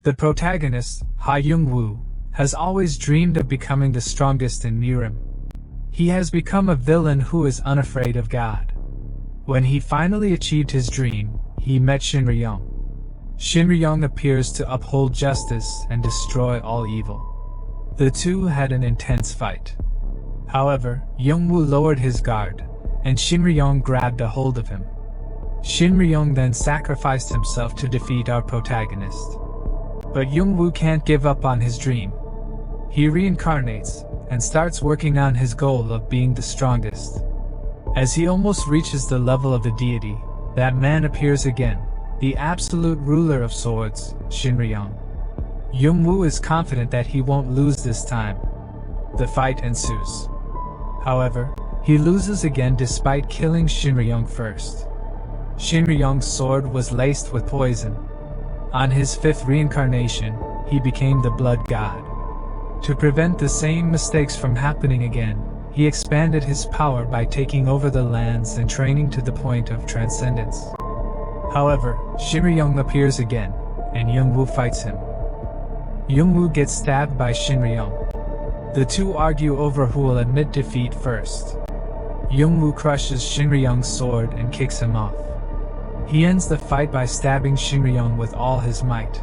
The protagonist, Ha Young-woo, has always dreamed of becoming the strongest in Nirim. He has become a villain who is unafraid of God. When he finally achieved his dream, he met Shin-ryung. Shin-ryung appears to uphold justice and destroy all evil. The two had an intense fight. However, Young-woo lowered his guard, and Shin-ryung grabbed a hold of him. Shin-ryung then sacrificed himself to defeat our protagonist. But Young-woo can't give up on his dream. He reincarnates and starts working on his goal of being the strongest. As he almost reaches the level of the deity, that man appears again, the absolute ruler of swords, Shin-ryung. Young-woo is confident that he won't lose this time. The fight ensues. However, he loses again despite killing Shin-ryung first. Shin-ryung's sword was laced with poison. On his fifth reincarnation, he became the blood god. To prevent the same mistakes from happening again, he expanded his power by taking over the lands and training to the point of transcendence. However, Shin-ryung appears again, and Young-woo fights him. Young-woo gets stabbed by Shin-ryung. The two argue over who will admit defeat first. Young-woo crushes Shin-ryung's sword and kicks him off. He ends the fight by stabbing Shin-ryung with all his might.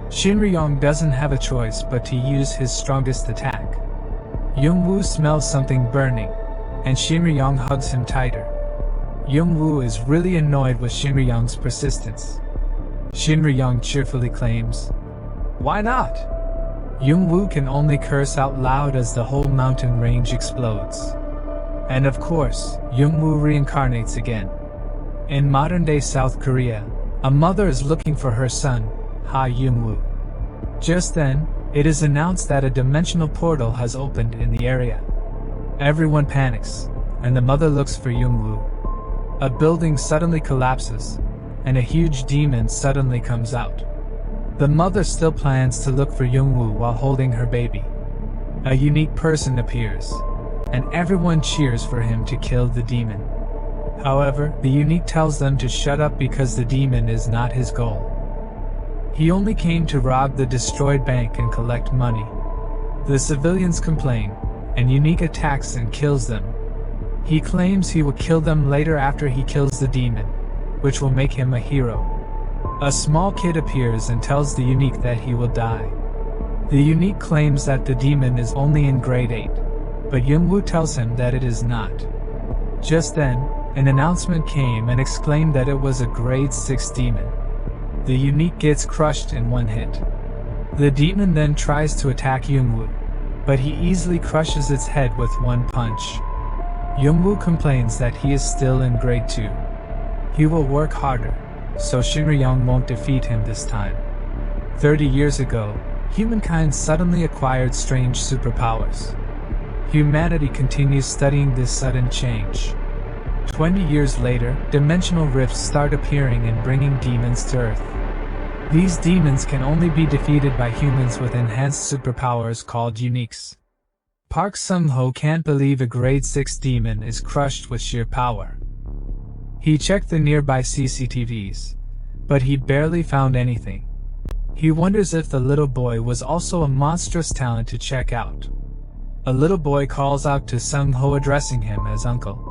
Shin-ryung doesn't have a choice but to use his strongest attack. Young-woo smells something burning, and Shin-ryung hugs him tighter. Young-woo is really annoyed with Shin-ryung's persistence. Shin-ryung cheerfully claims, "Why not?" Young-woo can only curse out loud as the whole mountain range explodes. And of course, Young-woo reincarnates again. In modern-day South Korea, a mother is looking for her son, Ha Young-woo. Just then, it is announced that a dimensional portal has opened in the area. Everyone panics, and the mother looks for Young-woo. A building suddenly collapses, and a huge demon suddenly comes out. The mother still plans to look for Young-woo while holding her baby. A unique person appears, and everyone cheers for him to kill the demon. However, the unique tells them to shut up because the demon is not his goal. He only came to rob the destroyed bank and collect money. The civilians complain, and Unique attacks and kills them. He claims he will kill them later after he kills the demon, which will make him a hero. A small kid appears and tells the Unique that he will die. The Unique claims that the demon is only in grade 8, but Young-woo tells him that it is not. Just then, an announcement came and exclaimed that it was a grade 6 demon. The Unique gets crushed in one hit. The demon then tries to attack Young-woo, but he easily crushes its head with one punch. Young-woo complains that he is still in grade 2. He will work harder, so Shin-ryung won't defeat him this time. 30 years ago, humankind suddenly acquired strange superpowers. Humanity continues studying this sudden change. 20 years later, dimensional rifts start appearing and bringing demons to Earth. These demons can only be defeated by humans with enhanced superpowers called uniques. Park Sung-ho can't believe a grade 6 demon is crushed with sheer power. He checked the nearby CCTVs, but he barely found anything. He wonders if the little boy was also a monstrous talent to check out. A little boy calls out to Sung-ho addressing him as uncle.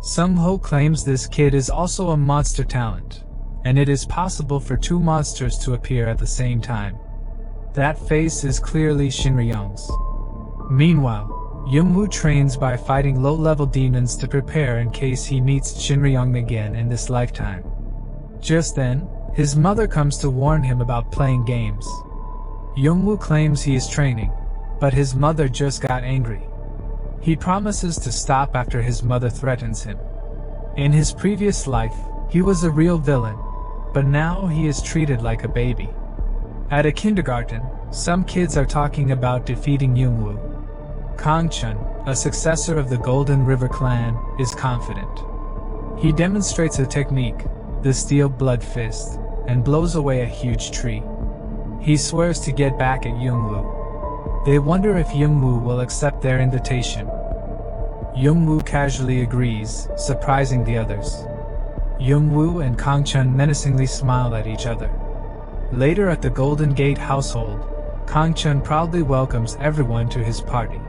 Sung-ho claims this kid is also a monster talent, and it is possible for two monsters to appear at the same time. That face is clearly Shin-ryung's. Meanwhile, Young-woo trains by fighting low-level demons to prepare in case he meets Shin-ryung again in this lifetime. Just then, his mother comes to warn him about playing games. Young-woo claims he is training, but his mother just got angry. He promises to stop after his mother threatens him. In his previous life, he was a real villain, but now he is treated like a baby. At a kindergarten, some kids are talking about defeating Young-woo. Kang-chun, a successor of the Golden River clan, is confident. He demonstrates a technique, the Steel Blood Fist, and blows away a huge tree. He swears to get back at Young-woo. They wonder if Young-woo will accept their invitation. Young-woo casually agrees, surprising the others. Young-woo and Kang-chun menacingly smile at each other. Later at the Golden Gate household, Kangchun proudly welcomes everyone to his party.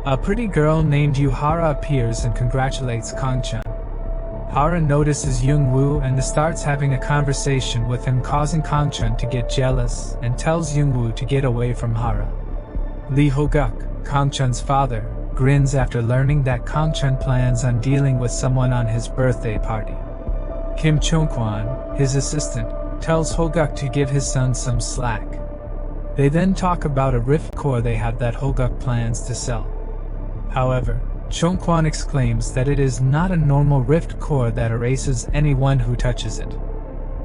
A pretty girl named Yuhara appears and congratulates Kangchun. Hara notices Youngwoo and starts having a conversation with him, causing Kangchun to get jealous and tells Youngwoo to get away from Hara. Lee Ho-guk, Kangchun's father, grins after learning that Kangchun plans on dealing with someone on his birthday party. Kim Chong-kwan, his assistant, tells Ho-guk to give his son some slack. They then talk about a rift core they have that Ho-guk plans to sell. However, Chong-kwan exclaims that it is not a normal rift core that erases anyone who touches it.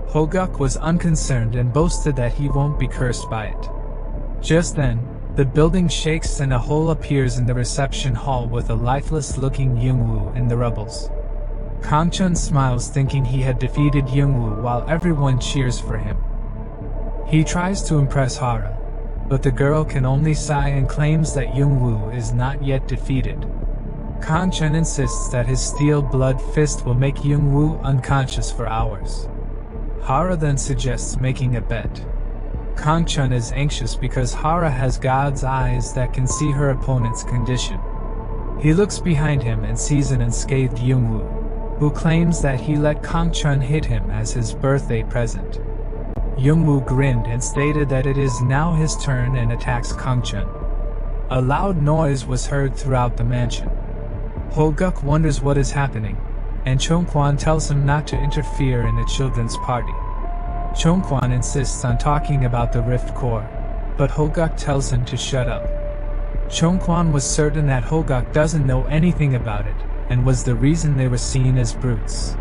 Ho-guk was unconcerned and boasted that he won't be cursed by it. Just then, the building shakes and a hole appears in the reception hall with a lifeless-looking Youngwoo in the rubbles. Kangchun smiles thinking he had defeated Youngwoo while everyone cheers for him. He tries to impress Hara, but the girl can only sigh and claims that Youngwoo is not yet defeated. Kangchun insists that his steel blood fist will make Youngwoo unconscious for hours. Hara then suggests making a bet. Kangchun is anxious because Hara has God's eyes that can see her opponent's condition. He looks behind him and sees an unscathed Youngwoo, who claims that he let Kangchun hit him as his birthday present. Youngwoo grinned and stated that it is now his turn and attacks Kangchun. A loud noise was heard throughout the mansion. Ho-guk wonders what is happening, and Chong-kwan tells him not to interfere in the children's party. Chong-kwan insists on talking about the rift core, but Ho-guk tells him to shut up. Chong-kwan was certain that Ho-guk doesn't know anything about it, and was the reason they were seen as brutes.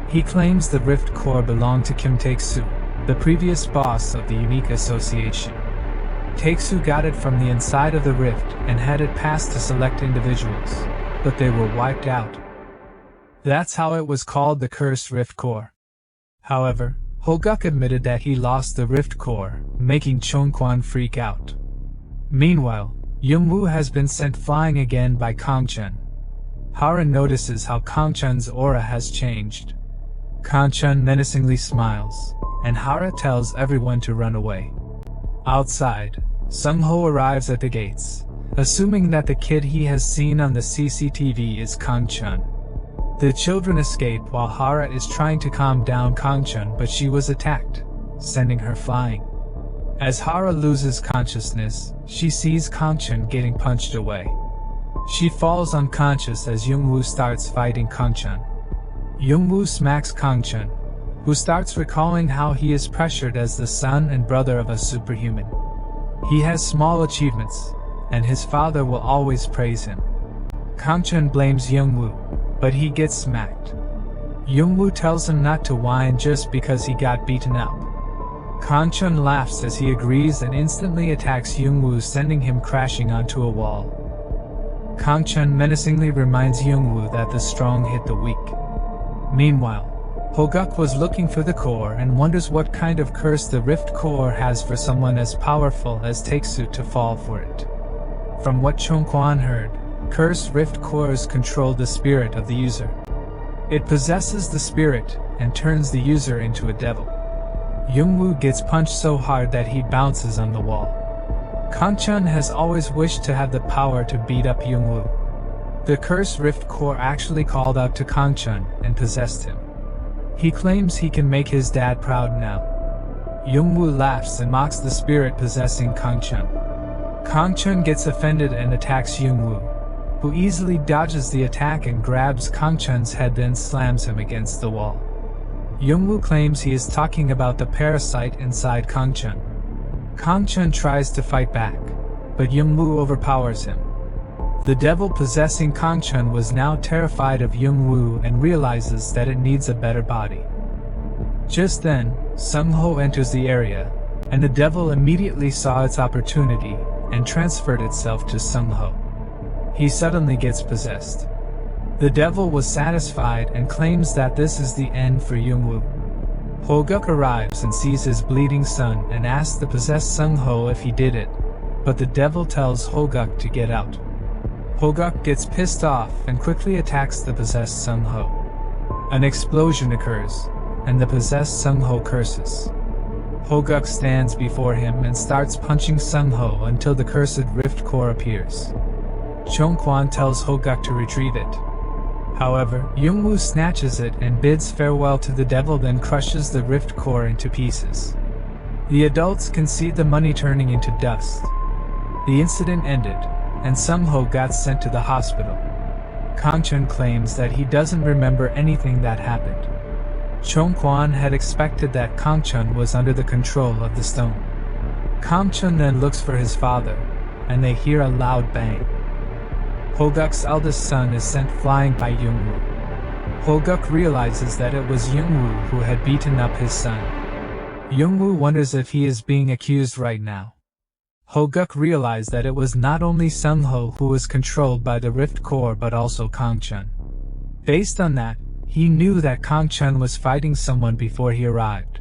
He claims the rift core belonged to Kim Taek-soo, the previous boss of the Unique Association. Taek-soo got it from the inside of the rift and had it passed to select individuals, but they were wiped out. That's how it was called the Cursed Rift Core. However, Ho-guk admitted that he lost the Rift Core, making Chong-kwan freak out. Meanwhile, Youngwoo has been sent flying again by Kangchun. Hara notices how Kangchun's aura has changed. Kangchun menacingly smiles, and Hara tells everyone to run away. Outside, Sung-ho arrives at the gates, assuming that the kid he has seen on the CCTV is Kangchun. The children escape while Hara is trying to calm down Kangchun, but she was attacked, sending her flying. As Hara loses consciousness, she sees Kangchun getting punched away. She falls unconscious as Youngwoo starts fighting Kangchun. Youngwoo smacks Kangchun, who starts recalling how he is pressured as the son and brother of a superhuman. He has small achievements, and his father will always praise him. Kangchun blames Youngwoo, but he gets smacked. Youngwoo tells him not to whine just because he got beaten up. Kangchun laughs as he agrees and instantly attacks Youngwoo, sending him crashing onto a wall. Kangchun menacingly reminds Youngwoo that the strong hit the weak. Meanwhile, Ho-guk was looking for the core and wonders what kind of curse the Rift Core has for someone as powerful as Taek-soo to fall for it. From what Chong-kwan heard, cursed Rift Cores control the spirit of the user. It possesses the spirit and turns the user into a devil. Youngwoo gets punched so hard that he bounces on the wall. Kangchun has always wished to have the power to beat up Youngwoo. The cursed Rift Core actually called out to Kangchun and possessed him. He claims he can make his dad proud now. Youngwoo laughs and mocks the spirit possessing Kangchun. Kangchun gets offended and attacks Youngwoo, who easily dodges the attack and grabs Kangchun's head, then slams him against the wall. Youngwoo claims he is talking about the parasite inside Kangchun. Kangchun tries to fight back, but Youngwoo overpowers him. The devil possessing Kangchun was now terrified of Youngwoo and realizes that it needs a better body. Just then, Sung-ho enters the area, and the devil immediately saw its opportunity and transferred itself to Sung-ho. He suddenly gets possessed. The devil was satisfied and claims that this is the end for Youngwoo. Ho-guk arrives and sees his bleeding son and asks the possessed Sung-ho if he did it, but the devil tells Ho-guk to get out. Ho-guk gets pissed off and quickly attacks the possessed Sung-ho. An explosion occurs, and the possessed Sung-ho curses. Hoguk stands before him and starts punching Sung-ho until the cursed rift core appears. Chong-kwan tells Hoguk to retrieve it. However, Young-woo snatches it and bids farewell to the devil, then crushes the rift core into pieces. The adults can see the money turning into dust. The incident ended, and Sung-ho got sent to the hospital. Kang-chun claims that he doesn't remember anything that happened. Chong-kwan had expected that Kang-chun was under the control of the stone. Kang-chun then looks for his father, and they hear a loud bang. Hoguk's eldest son is sent flying by Young-woo. Hoguk realizes that it was Young-woo who had beaten up his son. Young-woo wonders if he is being accused right now. Hoguk realized that it was not only Sung-ho who was controlled by the rift core but also Kang-chun. Based on that, he knew that Kang-chun was fighting someone before he arrived.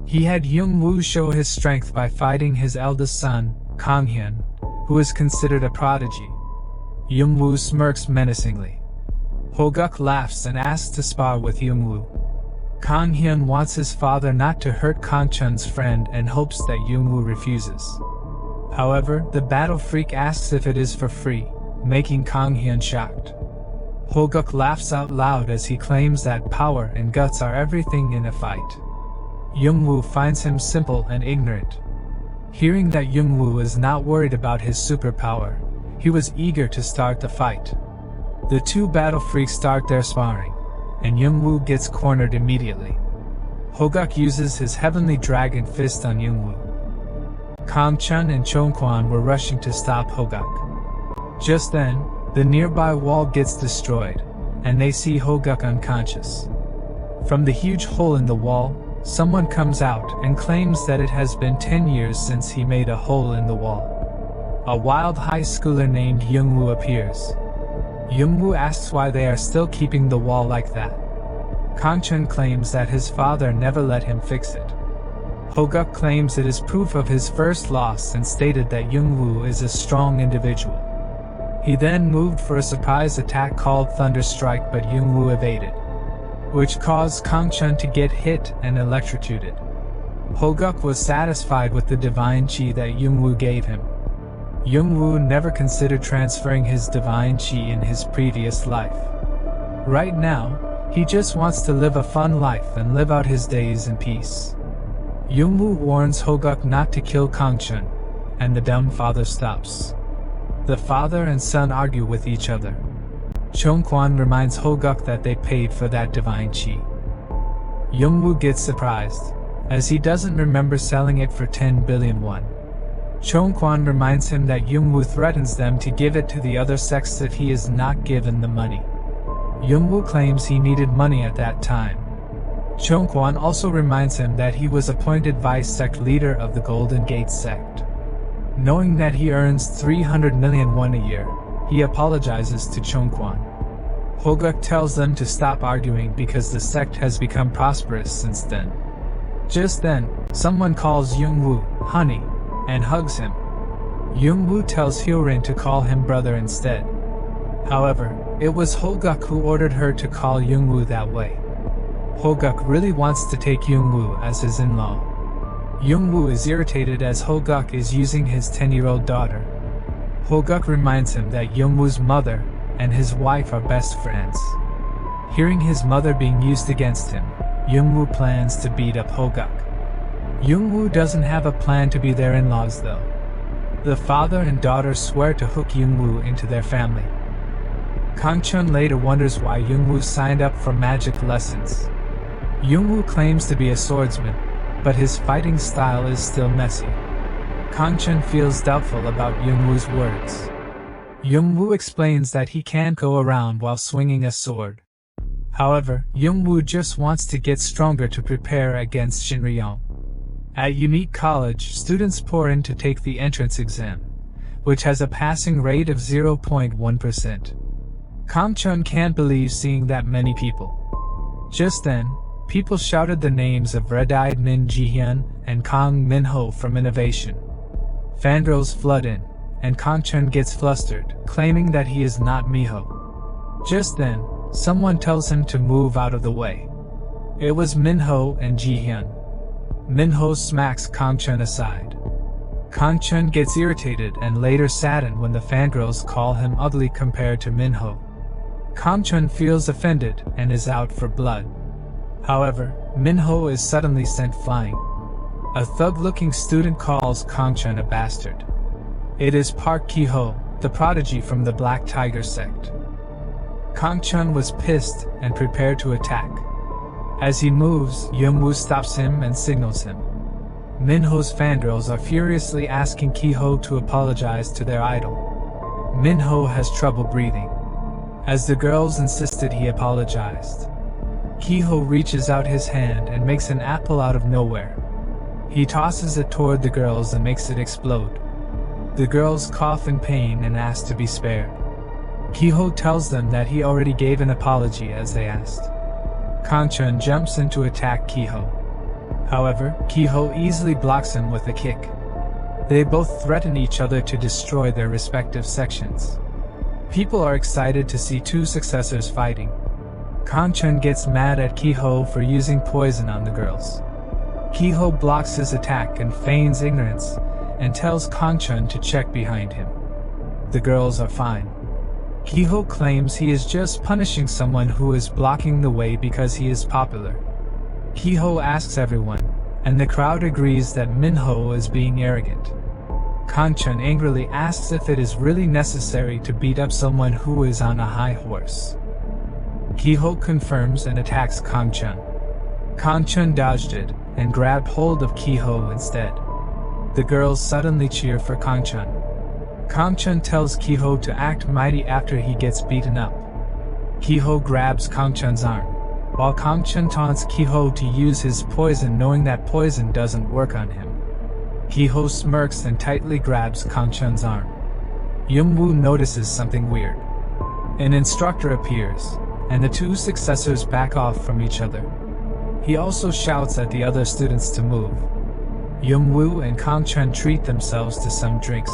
He had Young-woo show his strength by fighting his eldest son, Kang-hyun, who is considered a prodigy. Young-woo smirks menacingly. Hoguk laughs and asks to spar with Young-woo. Kang-hyun wants his father not to hurt Kang-chun's friend and hopes that Young-woo refuses. However, the battle freak asks if it is for free, making Kang-hyun shocked. Hoguk laughs out loud as he claims that power and guts are everything in a fight. Young-woo finds him simple and ignorant. Hearing that Young-woo is not worried about his superpower, he was eager to start the fight. The two battle freaks start their sparring, and Young-woo gets cornered immediately. Hoguk uses his heavenly dragon fist on Young-woo. Kang-chun and Chong-kwan were rushing to stop Hoguk. Just then, the nearby wall gets destroyed, and they see Hoguk unconscious. From the huge hole in the wall, someone comes out and claims that it has been 10 years since he made a hole in the wall. A wild high schooler named Young-woo appears. Young-woo asks why they are still keeping the wall like that. Kang-chun claims that his father never let him fix it. Hoguk claims it is proof of his first loss and stated that Young-woo is a strong individual. He then moved for a surprise attack called Thunder Strike, but Young-woo evaded, which caused Kang-chun to get hit and electrocuted. Hoguk was satisfied with the divine chi that Young-woo gave him. Young-woo never considered transferring his divine chi in his previous life. Right now, he just wants to live a fun life and live out his days in peace. Young-woo warns Hoguk not to kill Kang-chun, and the dumb father stops. The father and son argue with each other. Chong-kwan reminds Hoguk that they paid for that divine chi. Young-woo gets surprised, as he doesn't remember selling it for 10 billion won. Chong-kwan reminds him that Young-woo threatens them to give it to the other sects if he is not given the money. Young-woo claims he needed money at that time. Chong-kwan also reminds him that he was appointed vice sect leader of the Golden Gate sect. Knowing that he earns 300 million won a year, he apologizes to Chong-kwan. Hoguk tells them to stop arguing because the sect has become prosperous since then. Just then, someone calls Young-woo honey and hugs him. Young-woo tells Hyorin to call him brother instead. However, it was Hoguk who ordered her to call Young-woo that way. Hoguk really wants to take Young-woo as his in-law. Young-woo is irritated as Hoguk is using his 10-year-old daughter. Hoguk reminds him that Young-woo's mother and his wife are best friends. Hearing his mother being used against him, Young-woo plans to beat up Hoguk. Young-woo doesn't have a plan to be their in-laws though. The father and daughter swear to hook Young-woo into their family. Kang-chun later wonders why Young-woo signed up for magic lessons. Young-woo claims to be a swordsman, but his fighting style is still messy. Kang-chun feels doubtful about Young-woo's words. Young-woo explains that he can't go around while swinging a sword. However, Young-woo just wants to get stronger to prepare against Shinryong. At Unique College, students pour in to take the entrance exam, which has a passing rate of 0.1%. Kang-chun can't believe seeing that many people. Just then, people shouted the names of red-eyed Min Ji-hyun and Kang Min-ho from Innovation. Fangirls flood in, and Kang-chun gets flustered, claiming that he is not Miho. Just then, someone tells him to move out of the way. It was Min-ho and Ji-hyun. Minho smacks Kangchun aside. Kangchun gets irritated and later saddened when the fangirls call him ugly compared to Minho. Kangchun feels offended and is out for blood. However, Minho is suddenly sent flying. A thug-looking student calls Kangchun a bastard. It is Park Ki-ho, the prodigy from the Black Tiger sect. Kangchun was pissed and prepared to attack. As he moves, Youngwoo stops him and signals him. Minho's fangirls are furiously asking Ki-ho to apologize to their idol. Minho has trouble breathing. As the girls insisted he apologized, Ki-ho reaches out his hand and makes an apple out of nowhere. He tosses it toward the girls and makes it explode. The girls cough in pain and ask to be spared. Ki-ho tells them that he already gave an apology as they asked. Kangchun jumps in to attack Ki-ho. However, Ki-ho easily blocks him with a kick. They both threaten each other to destroy their respective sections. People are excited to see two successors fighting. Kangchun gets mad at Ki-ho for using poison on the girls. Ki-ho blocks his attack and feigns ignorance, and tells Kangchun to check behind him. The girls are fine. Ki-ho claims he is just punishing someone who is blocking the way because he is popular. Ki-ho asks everyone, and the crowd agrees that Minho is being arrogant. Kangchun angrily asks if it is really necessary to beat up someone who is on a high horse. Ki-ho confirms and attacks Kangchun. Kangchun dodged it and grabbed hold of Ki-ho instead. The girls suddenly cheer for Kangchun. Kangchun tells Ki-ho to act mighty after he gets beaten up. Ki-ho grabs Kangchun's arm, while Kangchun taunts Ki-ho to use his poison, knowing that poison doesn't work on him. Ki-ho smirks and tightly grabs Kangchun's arm. Youngwoo notices something weird. An instructor appears, and the two successors back off from each other. He also shouts at the other students to move. Youngwoo and Kangchun treat themselves to some drinks.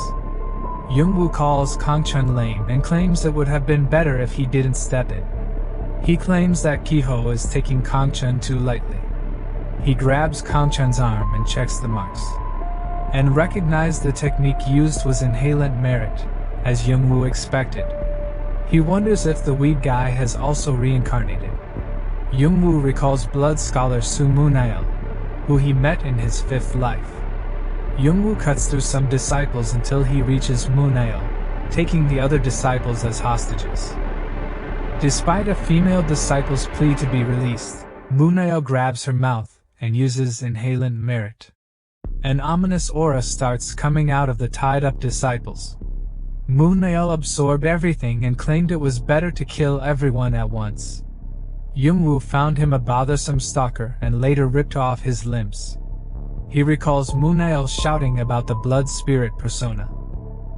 Youngwoo calls Kangchun lame and claims it would have been better if he didn't step in. He claims that Ki-ho is taking Kangchun too lightly. He grabs Kangchun's arm and checks the marks, and recognized the technique used was inhalant merit, as Youngwoo expected. He wonders if the weed guy has also reincarnated. Youngwoo recalls blood scholar Su Munail, who he met in his fifth life. Youngwoo cuts through some disciples until he reaches Munail, taking the other disciples as hostages. Despite a female disciple's plea to be released, Munail grabs her mouth and uses inhalant merit. An ominous aura starts coming out of the tied-up disciples. Munail absorbed everything and claimed it was better to kill everyone at once. Youngwoo found him a bothersome stalker and later ripped off his limbs. He recalls Munail shouting about the blood spirit persona.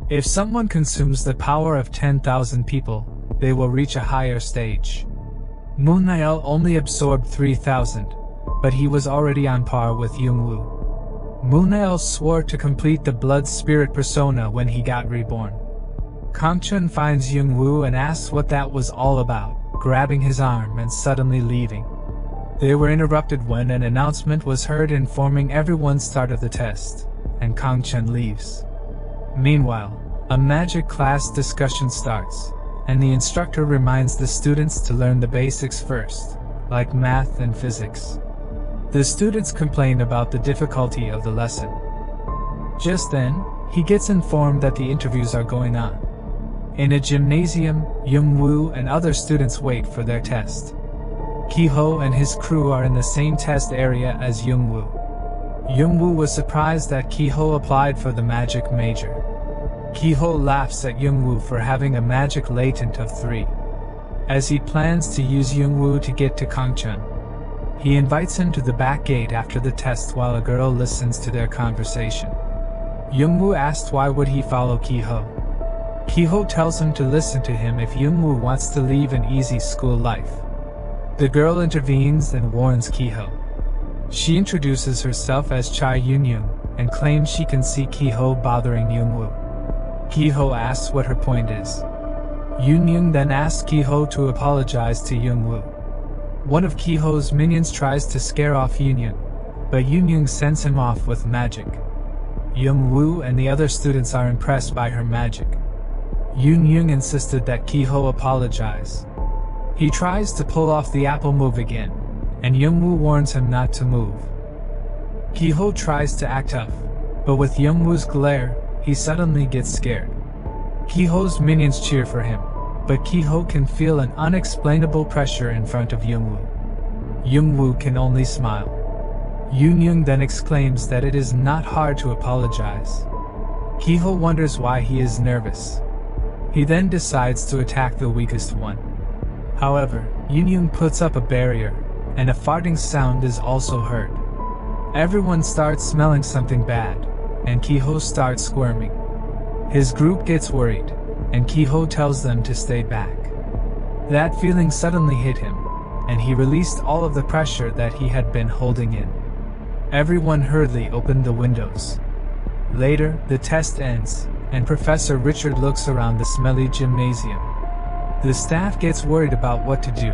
If someone consumes the power of 10,000 people, they will reach a higher stage. Munail only absorbed 3,000, but he was already on par with Youngwoo. Munail swore to complete the blood spirit persona when he got reborn. Kangchun finds Youngwoo and asks what that was all about, grabbing his arm and suddenly leaving. They were interrupted when an announcement was heard informing everyone start of the test, and Kangchun leaves. Meanwhile, a magic class discussion starts, and the instructor reminds the students to learn the basics first, like math and physics. The students complain about the difficulty of the lesson. Just then, he gets informed that the interviews are going on. In a gymnasium, Youngwoo and other students wait for their test. Ki-ho and his crew are in the same test area as Youngwoo. Youngwoo was surprised that Ki-ho applied for the magic major. Ki-ho laughs at Youngwoo for having a magic latent of 3. As he plans to use Youngwoo to get to Kangchun, he invites him to the back gate after the test while a girl listens to their conversation. Youngwoo asks why would he follow Ki-ho. Ki-ho tells him to listen to him if Youngwoo wants to leave an easy school life. The girl intervenes and warns Ki-ho. She introduces herself as Chai Yunyung and claims she can see Ki-ho bothering Youngwoo. Ki-ho asks what her point is. Yunyung then asks Ki-ho to apologize to Youngwoo. One of Ki-ho's minions tries to scare off Yunyung, but Yoon sends him off with magic. Young-woo and the other students are impressed by her magic. Yoon insisted that Ki-ho apologize. He tries to pull off the apple move again, and Young-woo warns him not to move. Ki-ho tries to act tough, but with Young-woo's glare, he suddenly gets scared. Ki-ho's minions cheer for him, but Ki-ho can feel an unexplainable pressure in front of Young-woo. Young-woo can only smile. Yoon then exclaims that it is not hard to apologize. Ki-ho wonders why he is nervous. He then decides to attack the weakest one. However, Yoon puts up a barrier, and a farting sound is also heard. Everyone starts smelling something bad, and Ki-ho starts squirming. His group gets worried, and Ki-ho tells them to stay back. That feeling suddenly hit him, and he released all of the pressure that he had been holding in. Everyone hurriedly opened the windows. Later, the test ends, and Professor Richard looks around the smelly gymnasium. The staff gets worried about what to do,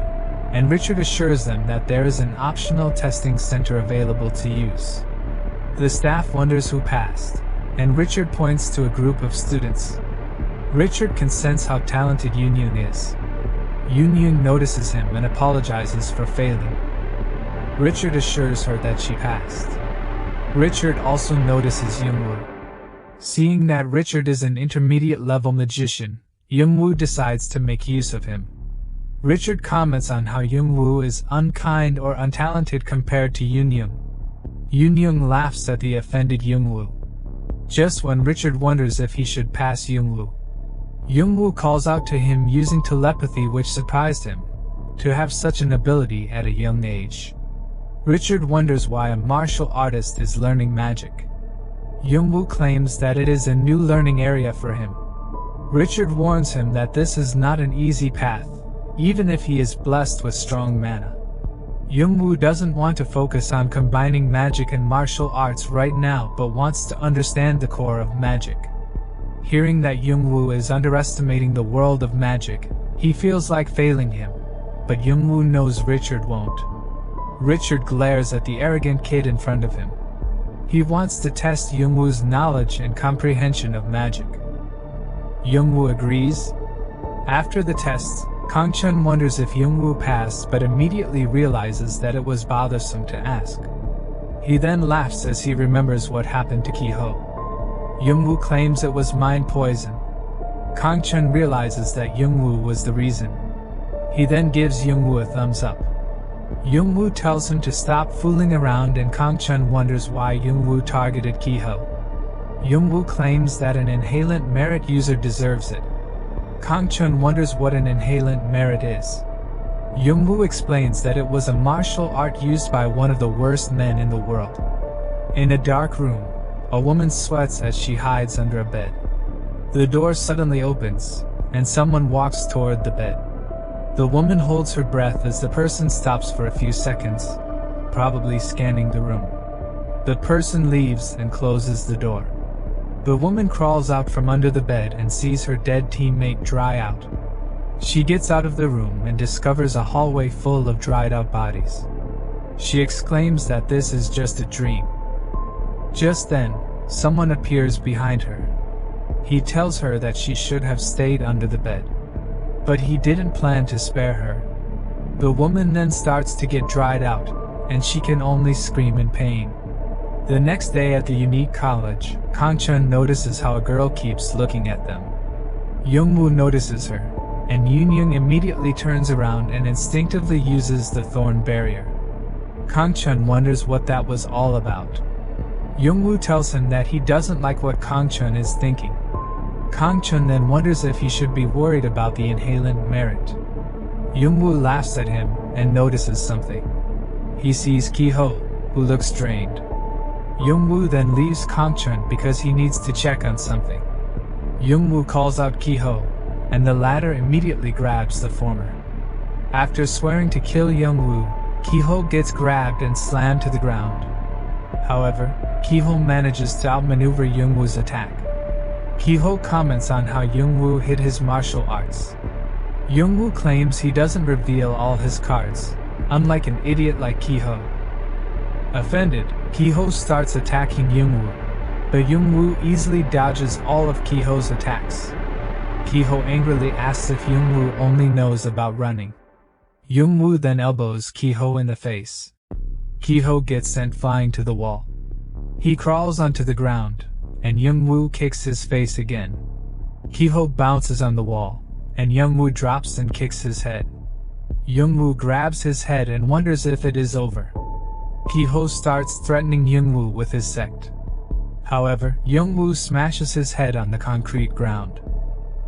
and Richard assures them that there is an optional testing center available to use. The staff wonders who passed, and Richard points to a group of students. Richard can sense how talented Yoon is. Yoon notices him and apologizes for failing. Richard assures her that she passed. Richard also notices Young-woo. Seeing that Richard is an intermediate-level magician, Young-woo decides to make use of him. Richard comments on how Young-woo is unkind or untalented compared to Yoon. Yoon laughs at the offended Young-woo. Just when Richard wonders if he should pass Young-woo, Young-woo calls out to him using telepathy, which surprised him, to have such an ability at a young age. Richard wonders why a martial artist is learning magic. Young-woo claims that it is a new learning area for him. Richard warns him that this is not an easy path, even if he is blessed with strong mana. Young-woo doesn't want to focus on combining magic and martial arts right now, but wants to understand the core of magic. Hearing that Young-woo is underestimating the world of magic, he feels like failing him, but Young-woo knows Richard won't. Richard glares at the arrogant kid in front of him. He wants to test Young-woo's knowledge and comprehension of magic. Young-woo agrees. After the test, Kang-chun wonders if Young-woo passed, but immediately realizes that it was bothersome to ask. He then laughs as he remembers what happened to Ki-ho. Young-woo claims it was mind poison. Kang-chun realizes that Young-woo was the reason. He then gives Young-woo a thumbs up. Young-woo tells him to stop fooling around, and Kang-chun wonders why Young-woo targeted Ki-ho. Young-woo claims that an inhalant merit user deserves it. Kang-chun wonders what an inhalant merit is. Young-woo explains that it was a martial art used by one of the worst men in the world. In a dark room, a woman sweats as she hides under a bed. The door suddenly opens, and someone walks toward the bed. The woman holds her breath as the person stops for a few seconds, probably scanning the room. The person leaves and closes the door. The woman crawls out from under the bed and sees her dead teammate dry out. She gets out of the room and discovers a hallway full of dried out bodies. She exclaims that this is just a dream. Just then, someone appears behind her. He tells her that she should have stayed under the bed, but he didn't plan to spare her. The woman then starts to get dried out, and she can only scream in pain. The next day at the unique college, Kang-chun notices how a girl keeps looking at them. Young-woo notices her, and Yoon immediately turns around and instinctively uses the thorn barrier. Kang-chun wonders what that was all about. Young-woo tells him that he doesn't like what Kang-chun is thinking. Kang-chun then wonders if he should be worried about the inhalant merit. Young-woo laughs at him and notices something. He sees Ki-ho, who looks drained. Young-woo then leaves Kang-chun because he needs to check on something. Young-woo calls out Ki-ho, and the latter immediately grabs the former. After swearing to kill Young-woo, Ki-ho gets grabbed and slammed to the ground. However, Ki-ho manages to outmaneuver Young-woo's attack. Ki-ho comments on how Young-woo hid his martial arts. Young-woo claims he doesn't reveal all his cards, unlike an idiot like Ki-ho. Offended, Kiho starts attacking Youngwoo, but Youngwoo easily dodges all of Kiho's attacks. Kiho angrily asks if Youngwoo only knows about running. Youngwoo then elbows Kiho in the face. Kiho gets sent flying to the wall. He crawls onto the ground, and Youngwoo kicks his face again. Kiho bounces on the wall, and Youngwoo drops and kicks his head. Youngwoo grabs his head and wonders if it is over. Kiho starts threatening Youngwoo with his sect. However, Youngwoo smashes his head on the concrete ground.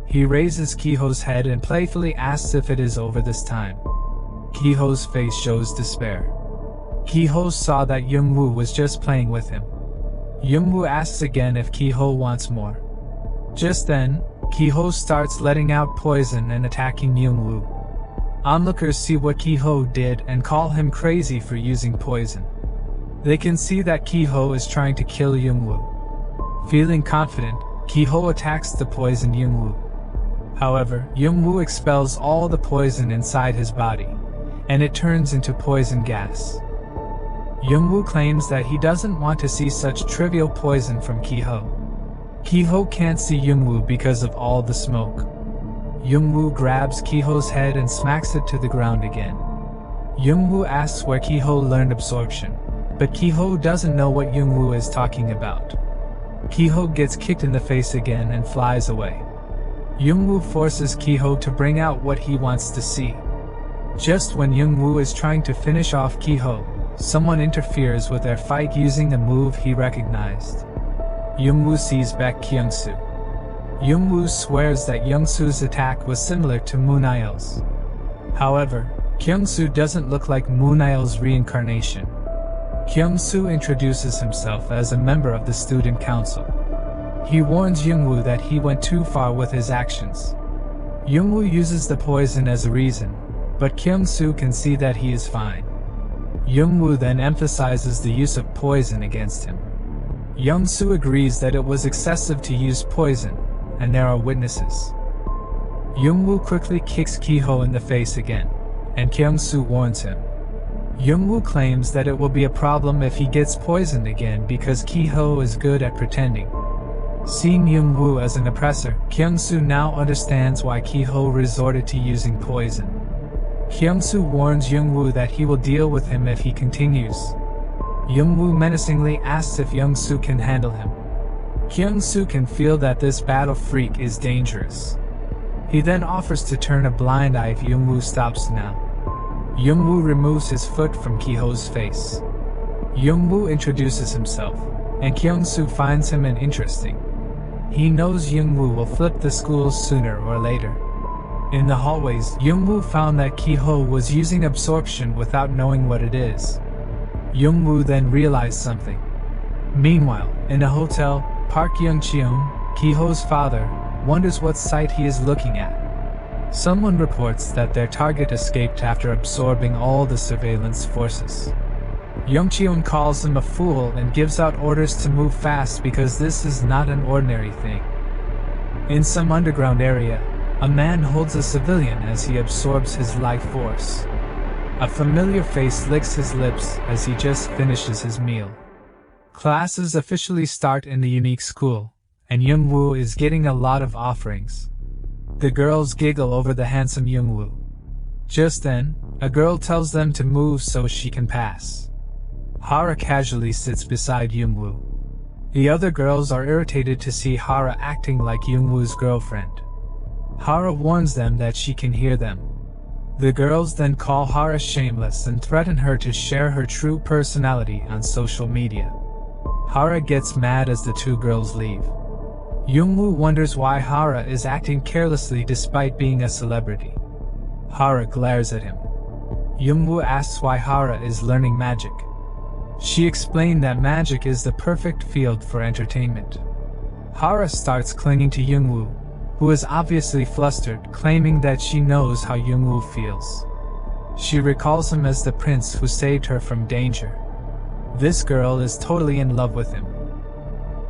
He raises Kiho's head and playfully asks if it is over this time. Kiho's face shows despair. Kiho saw that Youngwoo was just playing with him. Youngwoo asks again if Kiho wants more. Just then, Kiho starts letting out poison and attacking Youngwoo. Onlookers see what Kiho did and call him crazy for using poison. They can see that Kiho is trying to kill Youngwoo. Feeling confident, Kiho attacks the poisoned Youngwoo. However, Youngwoo expels all the poison inside his body, and it turns into poison gas. Youngwoo claims that he doesn't want to see such trivial poison from Kiho. Kiho can't see Youngwoo because of all the smoke. Youngwoo grabs Kiho's head and smacks it to the ground again. Youngwoo asks where Kiho learned absorption, but Kiho doesn't know what Youngwoo is talking about. Kiho gets kicked in the face again and flies away. Youngwoo forces Kiho to bring out what he wants to see. Just when Youngwoo is trying to finish off Kiho, someone interferes with their fight using a move he recognized. Youngwoo sees back Kyungsoo. Youngwoo swears that Kyungsoo's attack was similar to Moon-il's. However, Kyungsoo doesn't look like Moon-il's reincarnation. Kyungsoo introduces himself as a member of the student council. He warns Youngwoo that he went too far with his actions. Youngwoo uses the poison as a reason, but Kyungsoo can see that he is fine. Youngwoo then emphasizes the use of poison against him. Kyungsoo agrees that it was excessive to use poison, and there are witnesses. Youngwoo quickly kicks Kiho in the face again, and Kyungsoo warns him. Youngwoo claims that it will be a problem if he gets poisoned again because Kiho is good at pretending. Seeing Youngwoo as an oppressor, Kyungsoo now understands why Kiho resorted to using poison. Kyungsoo warns Youngwoo that he will deal with him if he continues. Youngwoo menacingly asks if Kyungsoo can handle him. Kyungsoo can feel that this battle freak is dangerous. He then offers to turn a blind eye if Youngwoo stops now. Youngwoo removes his foot from Kiho's face. Youngwoo introduces himself, and Kyungsoo finds him interesting. He knows Youngwoo will flip the schools sooner or later. In the hallways, Youngwoo found that Kiho was using absorption without knowing what it is. Youngwoo then realized something. Meanwhile, in a hotel, Park Young-cheon, Kiho's father, wonders what sight he is looking at. Someone reports that their target escaped after absorbing all the surveillance forces. Young-cheon calls him a fool and gives out orders to move fast because this is not an ordinary thing. In some underground area, a man holds a civilian as he absorbs his life force. A familiar face licks his lips as he just finishes his meal. Classes officially start in the unique school, and Youngwoo is getting a lot of offerings. The girls giggle over the handsome Youngwoo. Just then, a girl tells them to move so she can pass. Hara casually sits beside Youngwoo. The other girls are irritated to see Hara acting like Youngwoo's girlfriend. Hara warns them that she can hear them. The girls then call Hara shameless and threaten her to share her true personality on social media. Hara gets mad as the two girls leave. Youngwoo wonders why Hara is acting carelessly despite being a celebrity. Hara glares at him. Youngwoo asks why Hara is learning magic. She explained that magic is the perfect field for entertainment. Hara starts clinging to Youngwoo, who is obviously flustered, claiming that she knows how Youngwoo feels. She recalls him as the prince who saved her from danger. This girl is totally in love with him.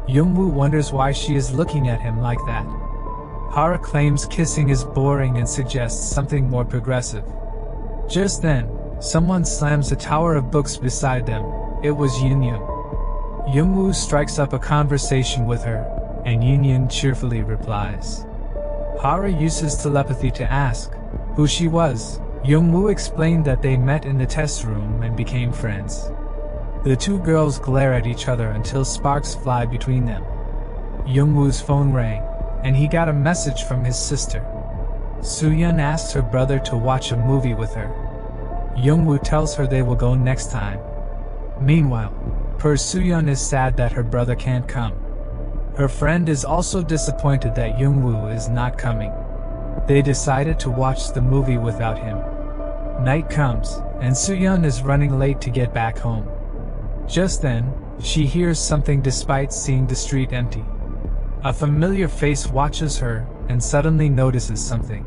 Youngwoo wonders why she is looking at him like that. Hara claims kissing is boring and suggests something more progressive. Just then, someone slams a tower of books beside them. It was Yoon. Youngwoo strikes up a conversation with her, and Yin cheerfully replies. Hara uses telepathy to ask who she was. Youngwoo explained that they met in the test room and became friends. The two girls glare at each other until sparks fly between them. Youngwoo's phone rang, and he got a message from his sister. Soo-yeon asks her brother to watch a movie with her. Youngwoo tells her they will go next time. Meanwhile, Soo-yeon is sad that her brother can't come. Her friend is also disappointed that Youngwoo is not coming. They decided to watch the movie without him. Night comes, and Soo-yeon is running late to get back home. Just then, she hears something despite seeing the street empty. A familiar face watches her and suddenly notices something.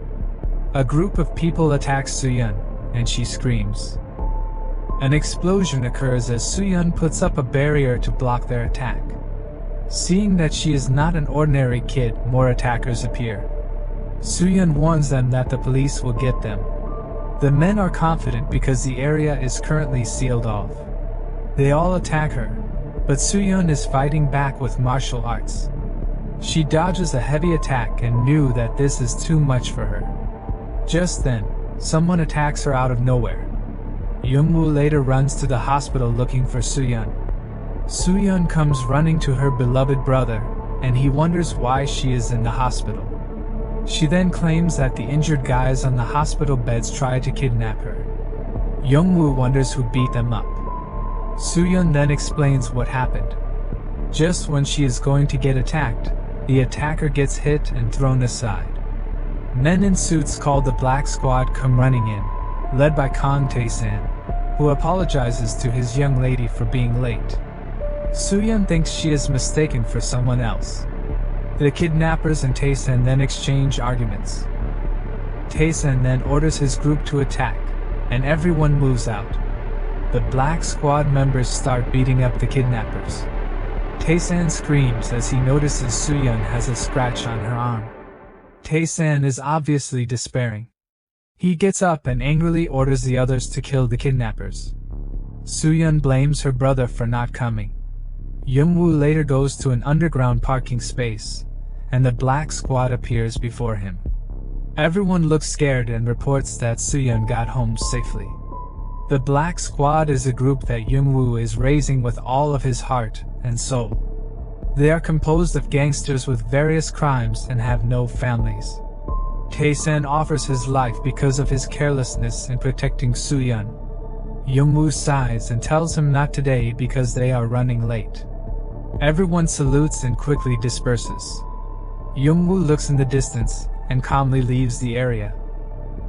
A group of people attacks Soo-yeon, and she screams. An explosion occurs as Soo-yeon puts up a barrier to block their attack. Seeing that she is not an ordinary kid, more attackers appear. Soo-yeon warns them that the police will get them. The men are confident because the area is currently sealed off. They all attack her, but Soo-yeon is fighting back with martial arts. She dodges a heavy attack and knew that this is too much for her. Just then, someone attacks her out of nowhere. Youngwoo later runs to the hospital looking for Soo-yeon. Soo-yeon comes running to her beloved brother, and he wonders why she is in the hospital. She then claims that the injured guys on the hospital beds tried to kidnap her. Youngwoo wonders who beat them up. Soo-yeon then explains what happened. Just when she is going to get attacked, the attacker gets hit and thrown aside. Men in suits called the Black Squad come running in, led by Kang Tae-san, who apologizes to his young lady for being late. Soo-yeon thinks she is mistaken for someone else. The kidnappers and Tae-san then exchange arguments. Tae-san then orders his group to attack, and everyone moves out. The Black Squad members start beating up the kidnappers. Tae-san screams as he notices Soo-yeon has a scratch on her arm. Tae-san is obviously despairing. He gets up and angrily orders the others to kill the kidnappers. Soo-yeon blames her brother for not coming. Youngwoo later goes to an underground parking space, and the Black Squad appears before him. Everyone looks scared and reports that Soo-yeon got home safely. The Black Squad is a group that Youngwoo is raising with all of his heart and soul. They are composed of gangsters with various crimes and have no families. Tae-san offers his life because of his carelessness in protecting Soo-yeon. Youngwoo sighs and tells him not today because they are running late. Everyone salutes and quickly disperses. Youngwoo looks in the distance and calmly leaves the area.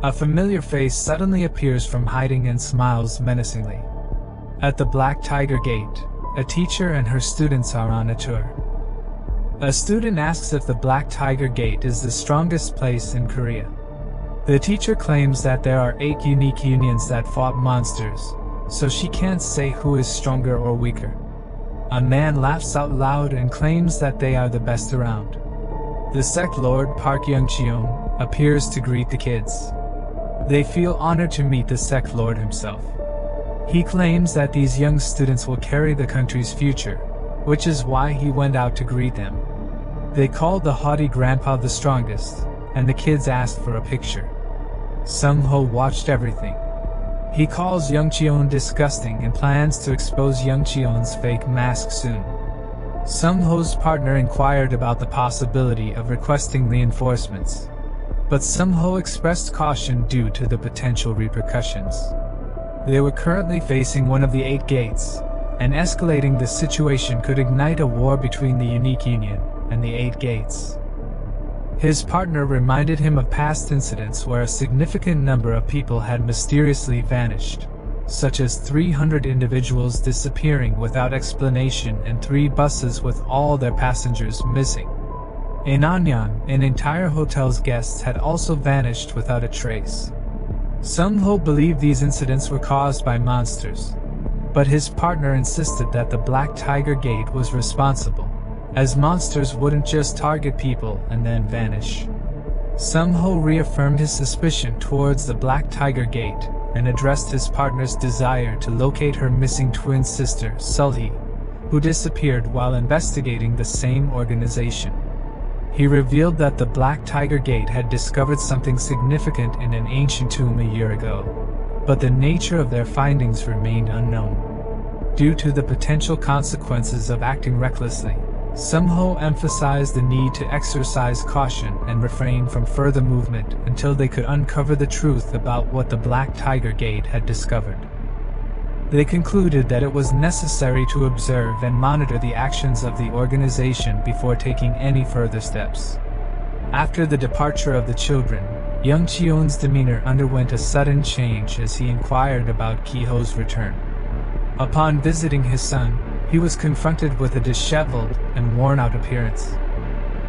A familiar face suddenly appears from hiding and smiles menacingly. At the Black Tiger Gate, a teacher and her students are on a tour. A student asks if the Black Tiger Gate is the strongest place in Korea. The teacher claims that there are 8 unique unions that fought monsters, so she can't say who is stronger or weaker. A man laughs out loud and claims that they are the best around. The sect lord Park Young-cheon appears to greet the kids. They feel honored to meet the sect lord himself. He claims that these young students will carry the country's future, which is why he went out to greet them. They called the haughty grandpa the strongest, and the kids asked for a picture. Sung-ho watched everything. He calls Young-cheon disgusting and plans to expose Young-cheon's fake mask soon. Sung-ho's partner inquired about the possibility of requesting reinforcements, but Sung-ho expressed caution due to the potential repercussions. They were currently facing one of the 8 gates, and escalating the situation could ignite a war between the Unique Union and the 8 gates. His partner reminded him of past incidents where a significant number of people had mysteriously vanished, such as 300 individuals disappearing without explanation and 3 buses with all their passengers missing. In Anyang, an entire hotel's guests had also vanished without a trace. Sung-ho believed these incidents were caused by monsters, but his partner insisted that the Black Tiger Gate was responsible, as monsters wouldn't just target people and then vanish. Sung-ho reaffirmed his suspicion towards the Black Tiger Gate and addressed his partner's desire to locate her missing twin sister, Sulhee, who disappeared while investigating the same organization. He revealed that the Black Tiger Gate had discovered something significant in an ancient tomb a year ago, but the nature of their findings remained unknown. Due to the potential consequences of acting recklessly, Sumho emphasized the need to exercise caution and refrain from further movement until they could uncover the truth about what the Black Tiger Gate had discovered. They concluded that it was necessary to observe and monitor the actions of the organization before taking any further steps. After the departure of the children, young Chion's demeanor underwent a sudden change as he inquired about Kiho's return. Upon visiting his son, he was confronted with a disheveled and worn-out appearance.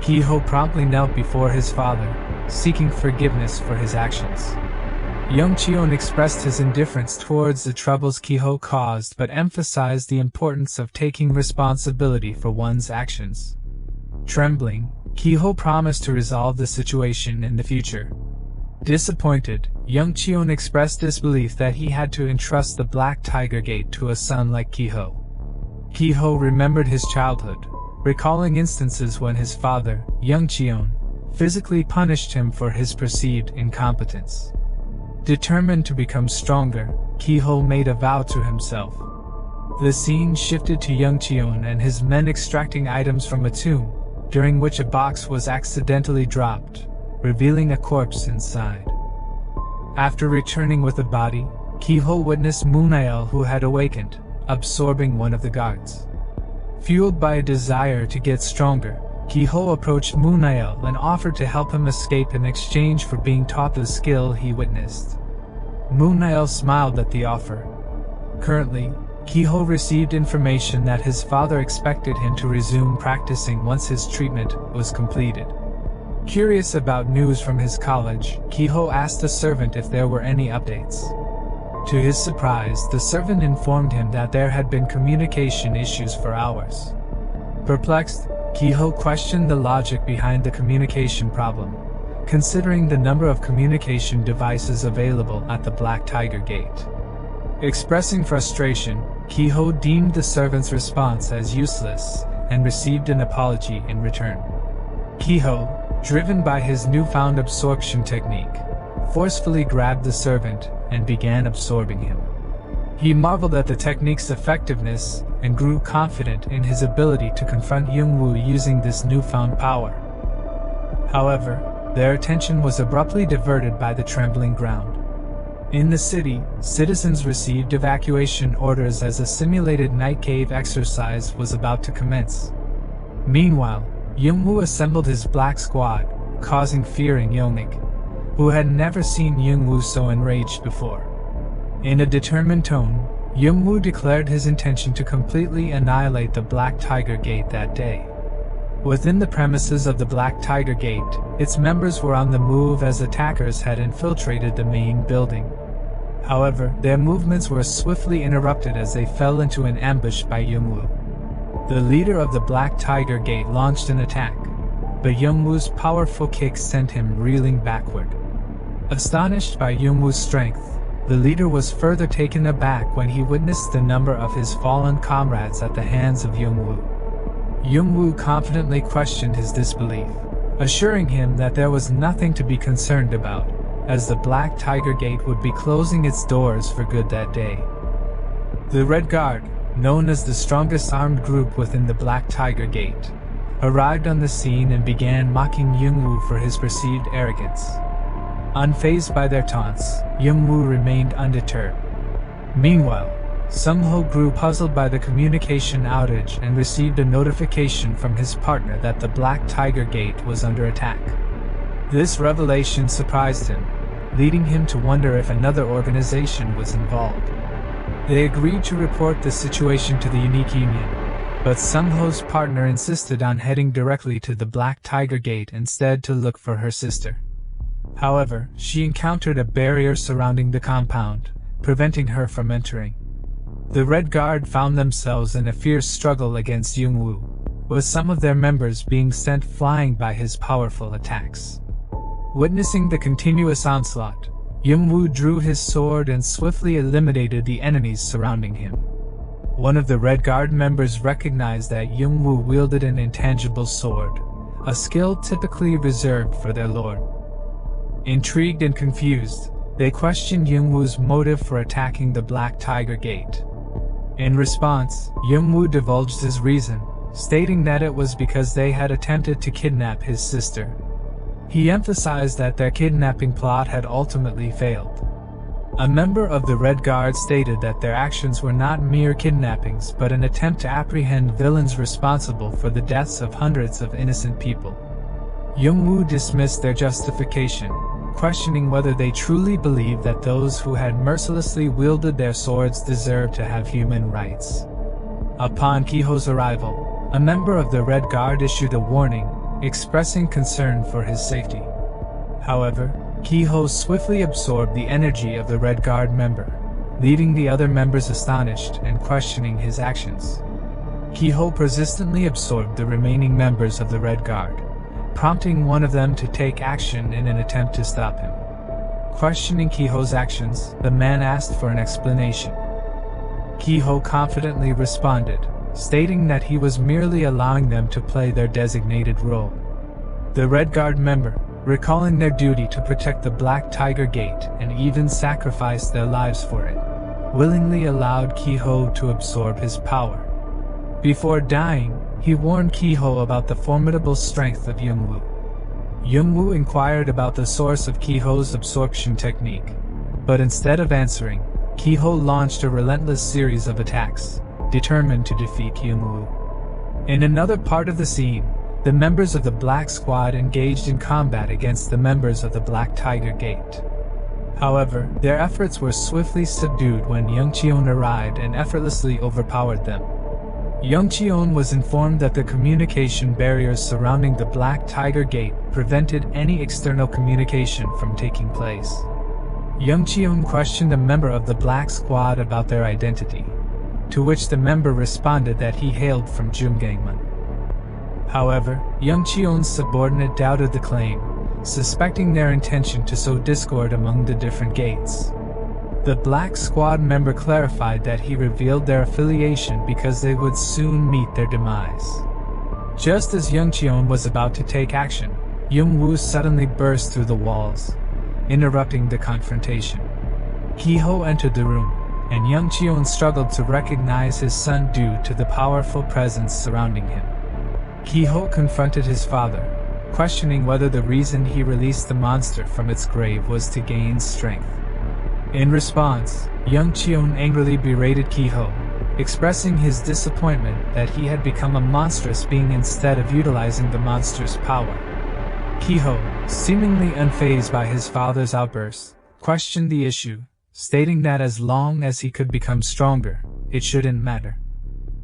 Kiho promptly knelt before his father, seeking forgiveness for his actions. Young Chion expressed his indifference towards the troubles Kiho caused but emphasized the importance of taking responsibility for one's actions. Trembling, Kiho promised to resolve the situation in the future. Disappointed, young Chion expressed disbelief that he had to entrust the Black Tiger Gate to a son like Kiho. Kiho remembered his childhood, recalling instances when his father, young Chion, physically punished him for his perceived incompetence. Determined to become stronger, Kiho made a vow to himself. The scene shifted to young Chion and his men extracting items from a tomb, during which a box was accidentally dropped, revealing a corpse inside. After returning with the body, Kiho witnessed Munael, who had awakened, absorbing one of the guards. Fueled by a desire to get stronger, Kiho approached Munael and offered to help him escape in exchange for being taught the skill he witnessed. Munael smiled at the offer. Currently, Kiho received information that his father expected him to resume practicing once his treatment was completed. Curious about news from his college, Kiho asked the servant if there were any updates. To his surprise, the servant informed him that there had been communication issues for hours. Perplexed, Kiho questioned the logic behind the communication problem, considering the number of communication devices available at the Black Tiger Gate. Expressing frustration, Kiho deemed the servant's response as useless and received an apology in return. Kiho, driven by his newfound absorption technique, forcefully grabbed the servant and began absorbing him. He marveled at the technique's effectiveness and grew confident in his ability to confront Yungwu using this newfound power. However, their attention was abruptly diverted by the trembling ground. In the city, citizens received evacuation orders as a simulated night cave exercise was about to commence. Meanwhile, Yungwu assembled his black squad, causing fear in Yonik, who had never seen Yungwu so enraged before. In a determined tone, Yungwu declared his intention to completely annihilate the Black Tiger Gate that day. Within the premises of the Black Tiger Gate, its members were on the move as attackers had infiltrated the main building. However, their movements were swiftly interrupted as they fell into an ambush by Yungwu. The leader of the Black Tiger Gate launched an attack, but Yungwu's powerful kick sent him reeling backward. Astonished by Yungwu's strength, the leader was further taken aback when he witnessed the number of his fallen comrades at the hands of Yungwu. Yungwu confidently questioned his disbelief, assuring him that there was nothing to be concerned about, as the Black Tiger Gate would be closing its doors for good that day. The Red Guard, known as the strongest armed group within the Black Tiger Gate, arrived on the scene and began mocking Yungwu for his perceived arrogance. Unfazed by their taunts, Yungwu remained undeterred. Meanwhile, Sumho grew puzzled by the communication outage and received a notification from his partner that the Black Tiger Gate was under attack. This revelation surprised him, leading him to wonder if another organization was involved. They agreed to report the situation to the Unique Union, but Sumho's partner insisted on heading directly to the Black Tiger Gate instead to look for her sister. However, she encountered a barrier surrounding the compound, preventing her from entering. The Red Guard found themselves in a fierce struggle against Yungwu, with some of their members being sent flying by his powerful attacks. Witnessing the continuous onslaught, Yungwu drew his sword and swiftly eliminated the enemies surrounding him. one of the Red Guard members recognized that Yung-woo wielded an intangible sword, a skill typically reserved for their lord. Intrigued and confused, they questioned Yung-woo's motive for attacking the Black Tiger Gate. In response, Yung-woo divulged his reason, stating that it was because they had attempted to kidnap his sister. He emphasized that their kidnapping plot had ultimately failed. A member of the Red Guard stated that their actions were not mere kidnappings but an attempt to apprehend villains responsible for the deaths of hundreds of innocent people. Yung-woo dismissed their justification, questioning whether they truly believed that those who had mercilessly wielded their swords deserved to have human rights. Upon Kiho's arrival, a member of the Red Guard issued a warning, expressing concern for his safety. However, Kiho swiftly absorbed the energy of the Red Guard member, leaving the other members astonished and questioning his actions. Kiho persistently absorbed the remaining members of the Red Guard, prompting one of them to take action in an attempt to stop him. Questioning Kiho's actions, the man asked for an explanation. Kiho confidently responded, stating that he was merely allowing them to play their designated role. The Red Guard member, recalling their duty to protect the Black Tiger Gate and even sacrifice their lives for it, willingly allowed Kiho to absorb his power. Before dying, he warned Kiho about the formidable strength of Yung-woo. Yung-woo inquired about the source of Kiho's absorption technique, but instead of answering, Kiho launched a relentless series of attacks, determined to defeat Yung-woo. In another part of the scene, the members of the Black Squad engaged in combat against the members of the Black Tiger Gate. However, their efforts were swiftly subdued when Young Cheon arrived and effortlessly overpowered them. Young Cheon was informed that the communication barriers surrounding the Black Tiger Gate prevented any external communication from taking place. Young Cheon questioned a member of the Black Squad about their identity, to which the member responded that he hailed from Jumgangman. However, Young Cheon's subordinate doubted the claim, suspecting their intention to sow discord among the different gates. The Black Squad member clarified that he revealed their affiliation because they would soon meet their demise. Just as Young Cheon was about to take action, Yung-woo suddenly burst through the walls, interrupting the confrontation. Kiho entered the room, and Young Cheon struggled to recognize his son due to the powerful presence surrounding him. Kiho confronted his father, questioning whether the reason he released the monster from its grave was to gain strength. In response, Young Cheon angrily berated Kiho, expressing his disappointment that he had become a monstrous being instead of utilizing the monster's power. Kiho, seemingly unfazed by his father's outburst, questioned the issue, stating that as long as he could become stronger, it shouldn't matter.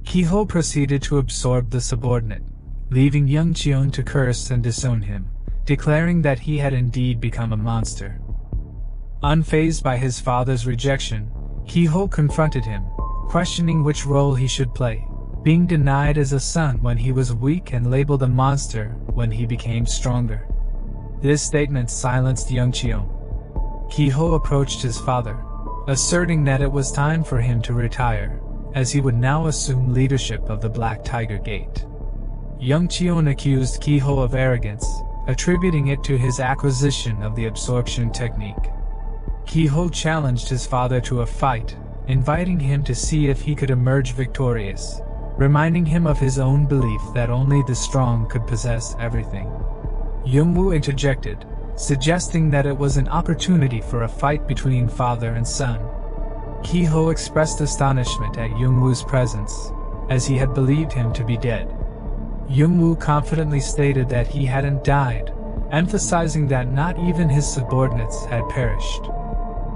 Kiho proceeded to absorb the subordinate, leaving Young Cheon to curse and disown him, declaring that he had indeed become a monster. Unfazed by his father's rejection, Kiho confronted him, questioning which role he should play, being denied as a son when he was weak and labeled a monster when he became stronger. This statement silenced Young Cheon. Kiho approached his father, asserting that it was time for him to retire, as he would now assume leadership of the Black Tiger Gate. Young Cheon accused Kiho of arrogance, attributing it to his acquisition of the absorption technique. Kiho challenged his father to a fight, inviting him to see if he could emerge victorious, reminding him of his own belief that only the strong could possess everything. Yung-woo interjected, suggesting that it was an opportunity for a fight between father and son. Kiho expressed astonishment at Yung-woo's presence, as he had believed him to be dead. Yung-woo confidently stated that he hadn't died, emphasizing that not even his subordinates had perished.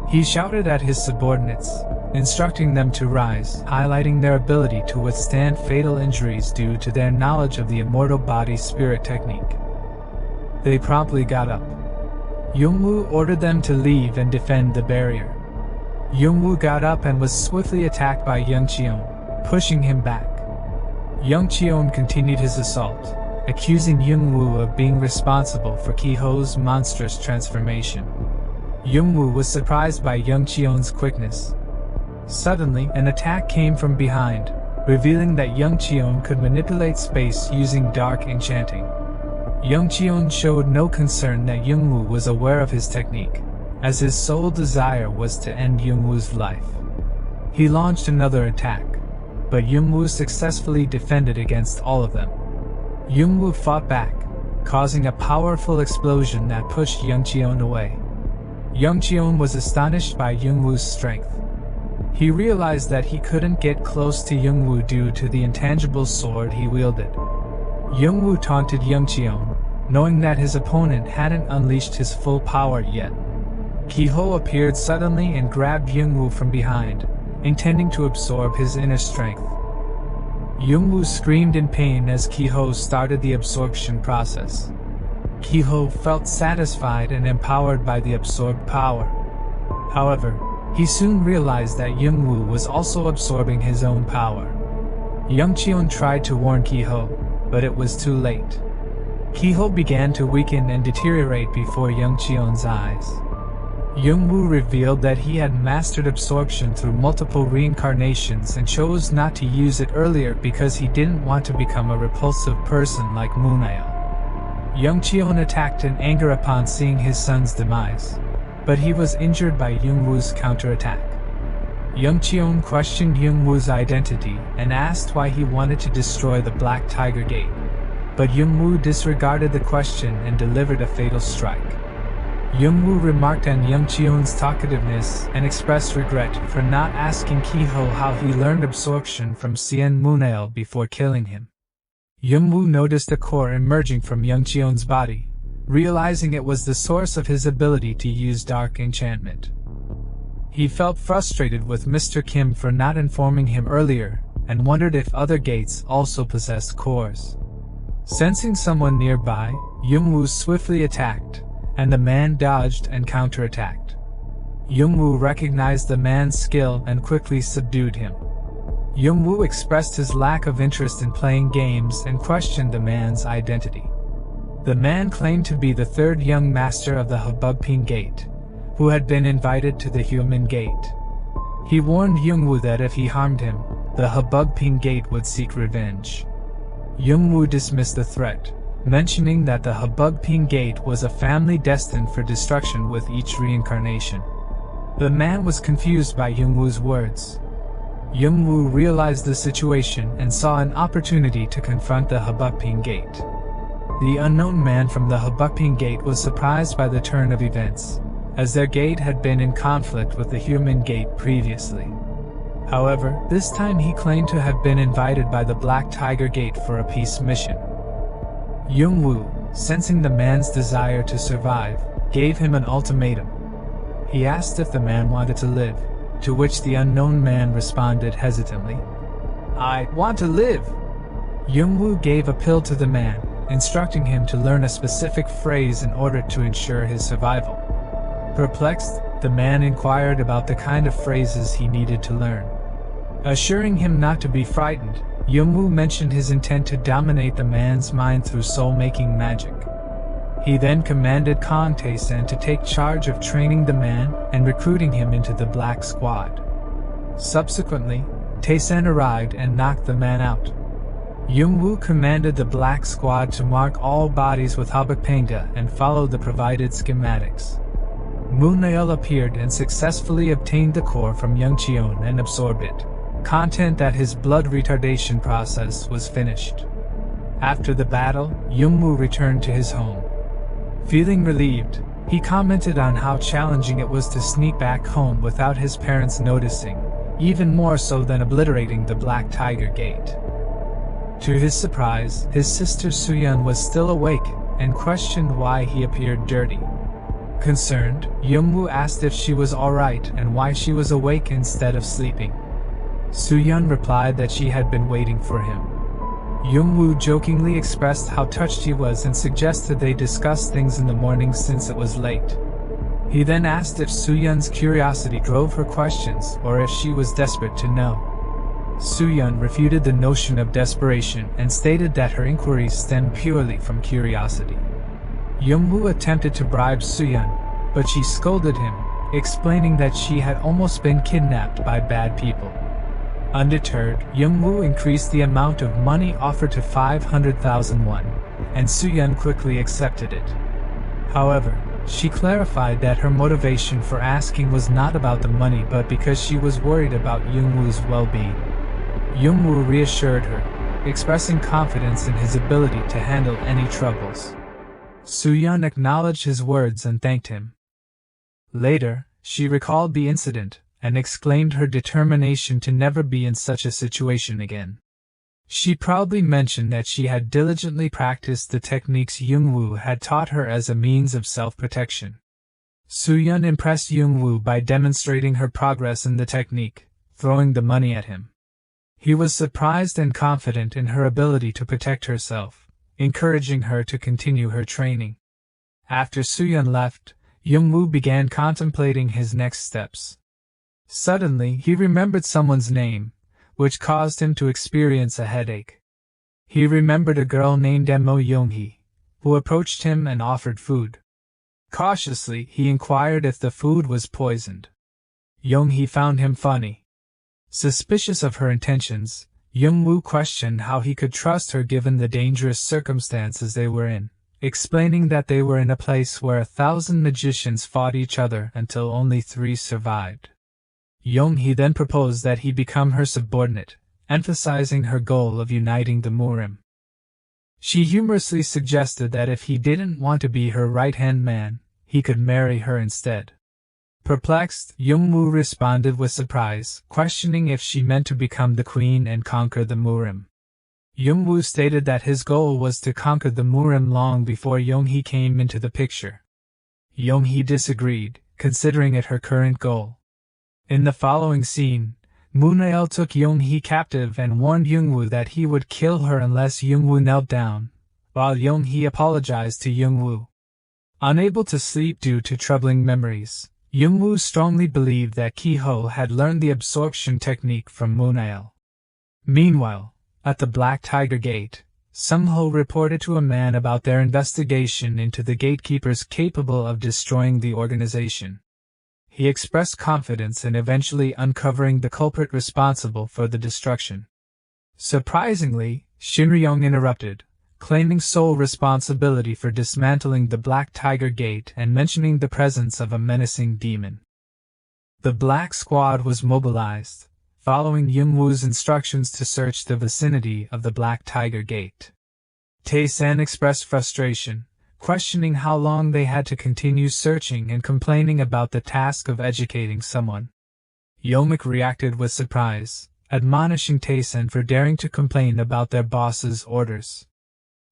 He shouted at his subordinates, instructing them to rise, highlighting their ability to withstand fatal injuries due to their knowledge of the immortal body-spirit technique. They promptly got up. Yung-woo ordered them to leave and defend the barrier. Yung-woo got up and was swiftly attacked by Young Cheon, pushing him back. Young Cheon continued his assault, accusing Yung-woo of being responsible for Kiho's monstrous transformation. Yung-woo was surprised by Young Cheon's quickness. Suddenly, an attack came from behind, revealing that Young Cheon could manipulate space using dark enchanting. Young Cheon showed no concern that Youngwoo was aware of his technique, as his sole desire was to end Youngwoo's life. He launched another attack, but Youngwoo successfully defended against all of them. Youngwoo fought back, causing a powerful explosion that pushed Young Cheon away. Young Cheon was astonished by Youngwoo's strength. He realized that he couldn't get close to Youngwoo due to the intangible sword he wielded. Youngwoo taunted Young Cheon, knowing that his opponent hadn't unleashed his full power yet. Kiho appeared suddenly and grabbed Youngwoo from behind, intending to absorb his inner strength. Youngwoo screamed in pain as Kiho started the absorption process. Kiho felt satisfied and empowered by the absorbed power. However, he soon realized that Youngwoo was also absorbing his own power. Young Cheon tried to warn Kiho, but it was too late. Kiho began to weaken and deteriorate before Young Cheon's eyes. Youngwoo revealed that he had mastered absorption through multiple reincarnations and chose not to use it earlier because he didn't want to become a repulsive person like Moonale. Young Cheon attacked in anger upon seeing his son's demise, but he was injured by Youngwoo's counterattack. Young Cheon questioned Youngwoo's identity and asked why he wanted to destroy the Black Tiger Gate, but Youngwoo disregarded the question and delivered a fatal strike. Youngwoo remarked on Young Cheon's talkativeness and expressed regret for not asking Kiho how he learned absorption from Sien Moonale before killing him. Youngwoo noticed a core emerging from Young Cheon's body, realizing it was the source of his ability to use dark enchantment. He felt frustrated with Mr. Kim for not informing him earlier, and wondered if other gates also possessed cores. Sensing someone nearby, Youngwoo swiftly attacked, and the man dodged and counterattacked. Youngwoo recognized the man's skill and quickly subdued him. Youngwoo expressed his lack of interest in playing games and questioned the man's identity. The man claimed to be the third young master of the Habugping Gate, who had been invited to the Human Gate. He warned Youngwoo that if he harmed him, the Habugping Gate would seek revenge. Youngwoo dismissed the threat, mentioning that the Habugping Gate was a family destined for destruction with each reincarnation. The man was confused by Youngwoo's words. Youngwoo realized the situation and saw an opportunity to confront the Habugping Gate. The unknown man from the Habugping Gate was surprised by the turn of events, as their gate had been in conflict with the Human Gate previously. However, this time he claimed to have been invited by the Black Tiger Gate for a peace mission. Youngwoo, sensing the man's desire to survive, gave him an ultimatum. He asked if the man wanted to live, to which the unknown man responded hesitantly, "I want to live." Youngwoo gave a pill to the man, instructing him to learn a specific phrase in order to ensure his survival. Perplexed, the man inquired about the kind of phrases he needed to learn. Assuring him not to be frightened, Youngwoo mentioned his intent to dominate the man's mind through soul-making magic. He then commanded Kang Tae-san to take charge of training the man and recruiting him into the Black Squad. Subsequently, Tae-san arrived and knocked the man out. Youngwoo commanded the Black Squad to mark all bodies with Habugpanga and follow the provided schematics. Moonale appeared and successfully obtained the core from Young Cheon and absorbed it, content that his blood retardation process was finished. After the battle, Youngwoo returned to his home. Feeling relieved, he commented on how challenging it was to sneak back home without his parents noticing, even more so than obliterating the Black Tiger Gate. To his surprise, his sister Suyun was still awake and questioned why he appeared dirty. Concerned, Youngwoo asked if she was alright and why she was awake instead of sleeping. Suyun replied that she had been waiting for him. Youngwoo jokingly expressed how touched he was and suggested they discuss things in the morning since it was late. He then asked if Suyun's curiosity drove her questions or if she was desperate to know. Suyun refuted the notion of desperation and stated that her inquiries stemmed purely from curiosity. Youngwoo attempted to bribe Suyun, but she scolded him, explaining that she had almost been kidnapped by bad people. Undeterred, Youngwoo increased the amount of money offered to 500,000 won, and Soo-yeon quickly accepted it. However, she clarified that her motivation for asking was not about the money but because she was worried about Youngwoo's well-being. Youngwoo reassured her, expressing confidence in his ability to handle any troubles. Soo-yeon acknowledged his words and thanked him. Later, she recalled the incident and exclaimed her determination to never be in such a situation again. She proudly mentioned that she had diligently practiced the techniques Youngwoo had taught her as a means of self-protection. Soo-yeon impressed Youngwoo by demonstrating her progress in the technique, throwing the money at him. He was surprised and confident in her ability to protect herself, encouraging her to continue her training. After Soo-yeon left, Youngwoo began contemplating his next steps. Suddenly, he remembered someone's name, which caused him to experience a headache. He remembered a girl named Mo Young-hee, who approached him and offered food. Cautiously, he inquired if the food was poisoned. Young-hee found him funny. Suspicious of her intentions, Youngwoo questioned how he could trust her given the dangerous circumstances they were in, explaining that they were in a place where 1,000 magicians fought each other until only 3 survived. Young-hee then proposed that he become her subordinate, emphasizing her goal of uniting the Murim. She humorously suggested that if he didn't want to be her right-hand man, he could marry her instead. Perplexed, Youngwoo responded with surprise, questioning if she meant to become the queen and conquer the Murim. Youngwoo stated that his goal was to conquer the Murim long before Young-hee came into the picture. Young-hee disagreed, considering it her current goal. In the following scene, Moon-ail took Young-hee captive and warned Youngwoo that he would kill her unless Youngwoo knelt down, while Young-hee apologized to Youngwoo. Unable to sleep due to troubling memories, Youngwoo strongly believed that Ki-ho had learned the absorption technique from Moon-ail. Meanwhile, at the Black Tiger Gate, Sung-ho reported to a man about their investigation into the gatekeepers capable of destroying the organization. He expressed confidence in eventually uncovering the culprit responsible for the destruction. Surprisingly, Shin Ryong interrupted, claiming sole responsibility for dismantling the Black Tiger Gate and mentioning the presence of a menacing demon. The Black Squad was mobilized, following Youngwoo's instructions to search the vicinity of the Black Tiger Gate. Tae-san expressed frustration, questioning how long they had to continue searching and complaining about the task of educating someone. Yeomik reacted with surprise, admonishing Tae-san for daring to complain about their boss's orders.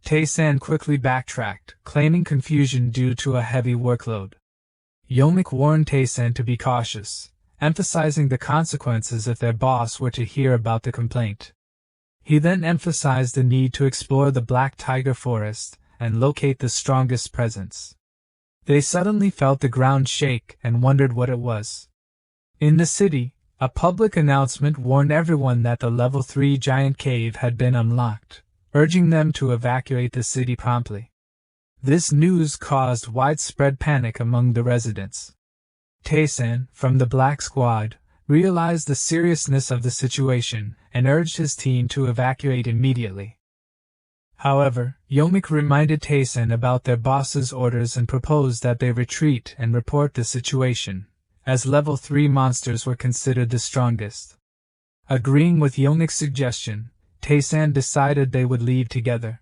Tae-san quickly backtracked, claiming confusion due to a heavy workload. Yeomik warned Tae-san to be cautious, emphasizing the consequences if their boss were to hear about the complaint. He then emphasized the need to explore the Black Tiger Forest and locate the strongest presence. They suddenly felt the ground shake and wondered what it was. In the city, a public announcement warned everyone that the level 3 giant cave had been unlocked, urging them to evacuate the city promptly. This news caused widespread panic among the residents. Tae-san, from the Black Squad, realized the seriousness of the situation and urged his team to evacuate immediately. However, Yeomik reminded Tae-san about their boss's orders and proposed that they retreat and report the situation, as level 3 monsters were considered the strongest. Agreeing with Yeomik's suggestion, Tae-san decided they would leave together.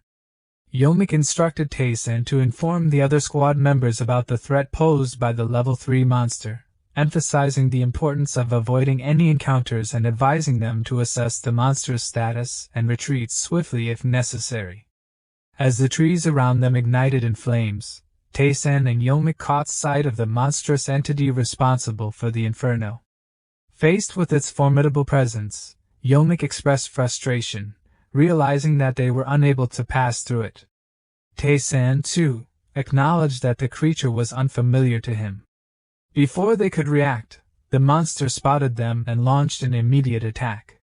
Yeomik instructed Tae-san to inform the other squad members about the threat posed by the level 3 monster, emphasizing the importance of avoiding any encounters and advising them to assess the monster's status and retreat swiftly if necessary. As the trees around them ignited in flames, Tae-san and Yeomik caught sight of the monstrous entity responsible for the inferno. Faced with its formidable presence, Yeomik expressed frustration, realizing that they were unable to pass through it. Tae-san, too, acknowledged that the creature was unfamiliar to him. Before they could react, the monster spotted them and launched an immediate attack.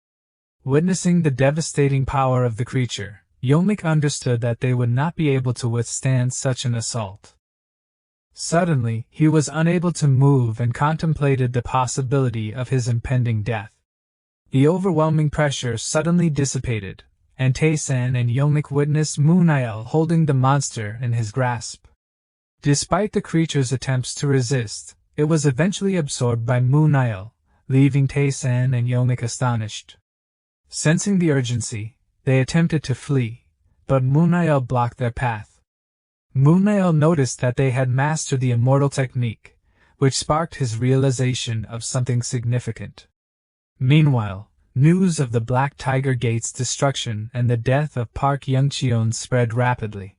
Witnessing the devastating power of the creature, Yeomik understood that they would not be able to withstand such an assault. Suddenly, he was unable to move and contemplated the possibility of his impending death. The overwhelming pressure suddenly dissipated, and Tae-san and Yongik witnessed Moon-il holding the monster in his grasp. Despite the creature's attempts to resist, it was eventually absorbed by Moon-il, leaving Tae-san and Yongik astonished. Sensing the urgency, they attempted to flee, but Moon-il blocked their path. Moon-il noticed that they had mastered the immortal technique, which sparked his realization of something significant. Meanwhile, news of the Black Tiger Gate's destruction and the death of Park Young-cheon spread rapidly.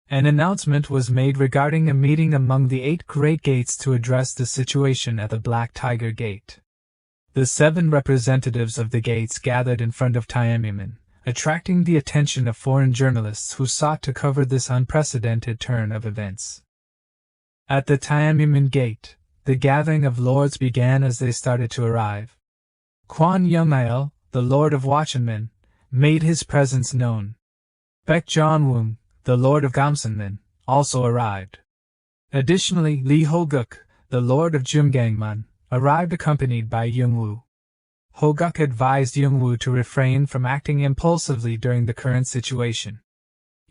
An announcement was made regarding a meeting among the 8 Great Gates to address the situation at the Black Tiger Gate. The 7 representatives of the gates gathered in front of Tiananmen, attracting the attention of foreign journalists who sought to cover this unprecedented turn of events. At the Tiananmen Gate, the gathering of lords began as they started to arrive. Kwan Young-il, the Lord of Watchenmen, made his presence known. Baek Jong-woong, the Lord of Gamsenmen, also arrived. Additionally, Lee Ho-guk, the Lord of Jumgangman, arrived accompanied by Young-woo. Ho-guk advised Young-woo to refrain from acting impulsively during the current situation.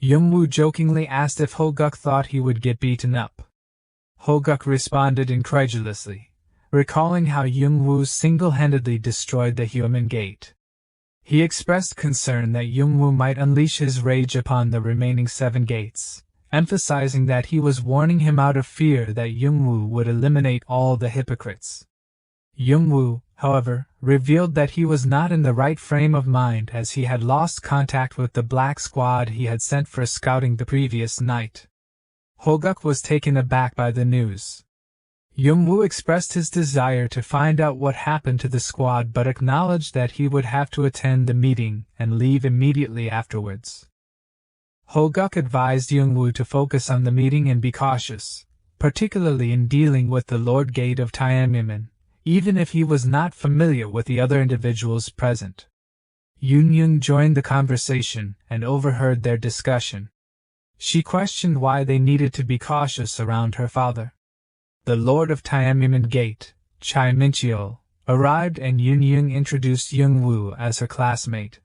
Young-woo jokingly asked if Ho-guk thought he would get beaten up. Ho-guk responded incredulously, recalling how Young-woo single-handedly destroyed the human gate. He expressed concern that Young-woo might unleash his rage upon the remaining 7 gates, emphasizing that he was warning him out of fear that Young-woo would eliminate all the hypocrites. Young-woo, however, revealed that he was not in the right frame of mind as he had lost contact with the black squad he had sent for scouting the previous night. Ho-guk was taken aback by the news. Young-woo expressed his desire to find out what happened to the squad but acknowledged that he would have to attend the meeting and leave immediately afterwards. Ho-guk advised Young-woo to focus on the meeting and be cautious, particularly in dealing with the Lord Gate of Tiananmen, even if he was not familiar with the other individuals present. Yoon-young joined the conversation and overheard their discussion. She questioned why they needed to be cautious around her father. The Lord of Tiananmen Gate, Chai Mincheol, arrived and Yoon-young introduced Young-woo as her classmate.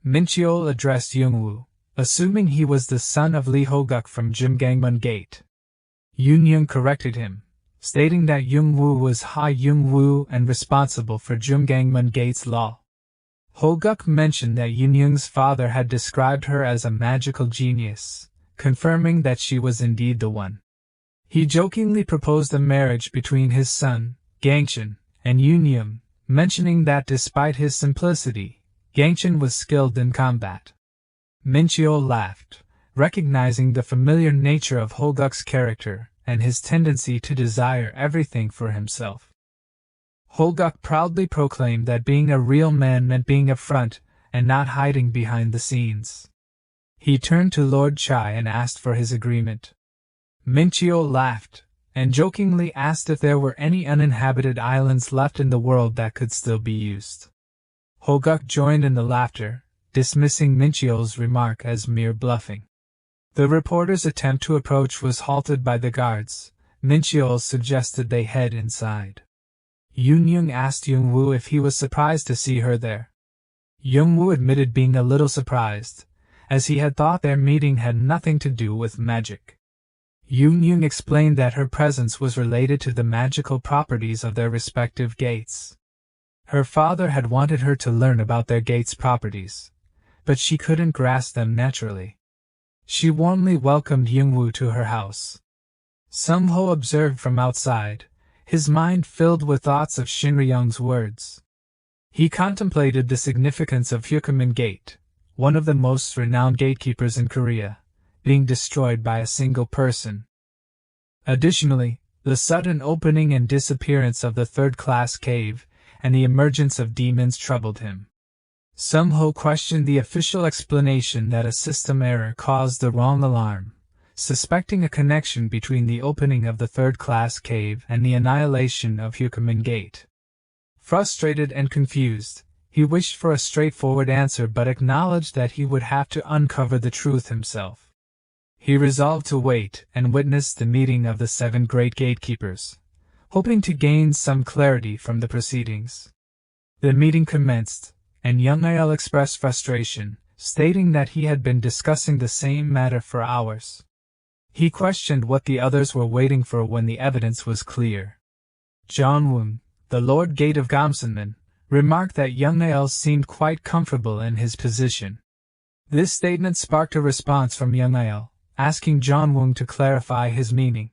Mincheol addressed Young-woo, assuming he was the son of Lee Ho-guk from Jumgangmun Gate. Yoon-young corrected him, stating that Young-woo was Ha Young-woo and responsible for Jumgangmun Gate's law. Ho-guk mentioned that Yoon-young's father had described her as a magical genius, confirming that she was indeed the one. He jokingly proposed a marriage between his son, Gangchen, and Yoon-young, mentioning that despite his simplicity, Gangchen was skilled in combat. Mincheol laughed, recognizing the familiar nature of Ho-guk's character and his tendency to desire everything for himself. Ho-guk proudly proclaimed that being a real man meant being upfront and not hiding behind the scenes. He turned to Lord Chai and asked for his agreement. Mincheol laughed, and jokingly asked if there were any uninhabited islands left in the world that could still be used. Ho-guk joined in the laughter, dismissing Mincheol's remark as mere bluffing. The reporter's attempt to approach was halted by the guards. Mincheol suggested they head inside. Yoon-young asked Young-woo if he was surprised to see her there. Young-woo admitted being a little surprised, as he had thought their meeting had nothing to do with magic. Yoon-young explained that her presence was related to the magical properties of their respective gates. Her father had wanted her to learn about their gates' properties, but she couldn't grasp them naturally. She warmly welcomed Young-woo to her house. Sung-ho observed from outside, his mind filled with thoughts of Shinryong's words. He contemplated the significance of Hyukamin Gate, one of the most renowned gatekeepers in Korea, being destroyed by a single person. Additionally, the sudden opening and disappearance of the third-class cave and the emergence of demons troubled him. Sung-ho questioned the official explanation that a system error caused the wrong alarm, suspecting a connection between the opening of the third-class cave and the annihilation of Hyukamin Gate. Frustrated and confused, he wished for a straightforward answer but acknowledged that he would have to uncover the truth himself. He resolved to wait and witness the meeting of the 7 great gatekeepers, hoping to gain some clarity from the proceedings. The meeting commenced, and young Nael expressed frustration, stating that he had been discussing the same matter for hours. He questioned what the others were waiting for when the evidence was clear. John Woon, the Lord Gate of Gamsenman, remarked that young Nael seemed quite comfortable in his position. This statement sparked a response from young Nael, asking John Woon to clarify his meaning.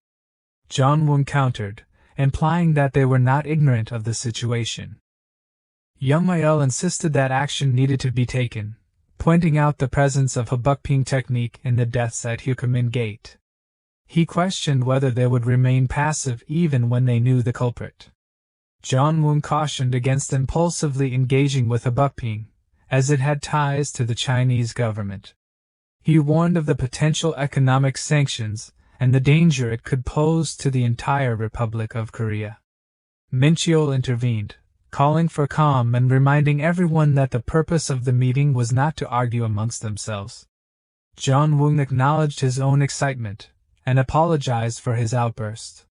John Woon countered, implying that they were not ignorant of the situation. Young Nael insisted that action needed to be taken, pointing out the presence of Habukping technique in the deaths at Hukamin Gate. He questioned whether they would remain passive even when they knew the culprit. John Woon cautioned against impulsively engaging with Habukping, as it had ties to the Chinese government. He warned of the potential economic sanctions and the danger it could pose to the entire Republic of Korea. Mincheol intervened, calling for calm and reminding everyone that the purpose of the meeting was not to argue amongst themselves. John Woon acknowledged his own excitement and apologized for his outburst.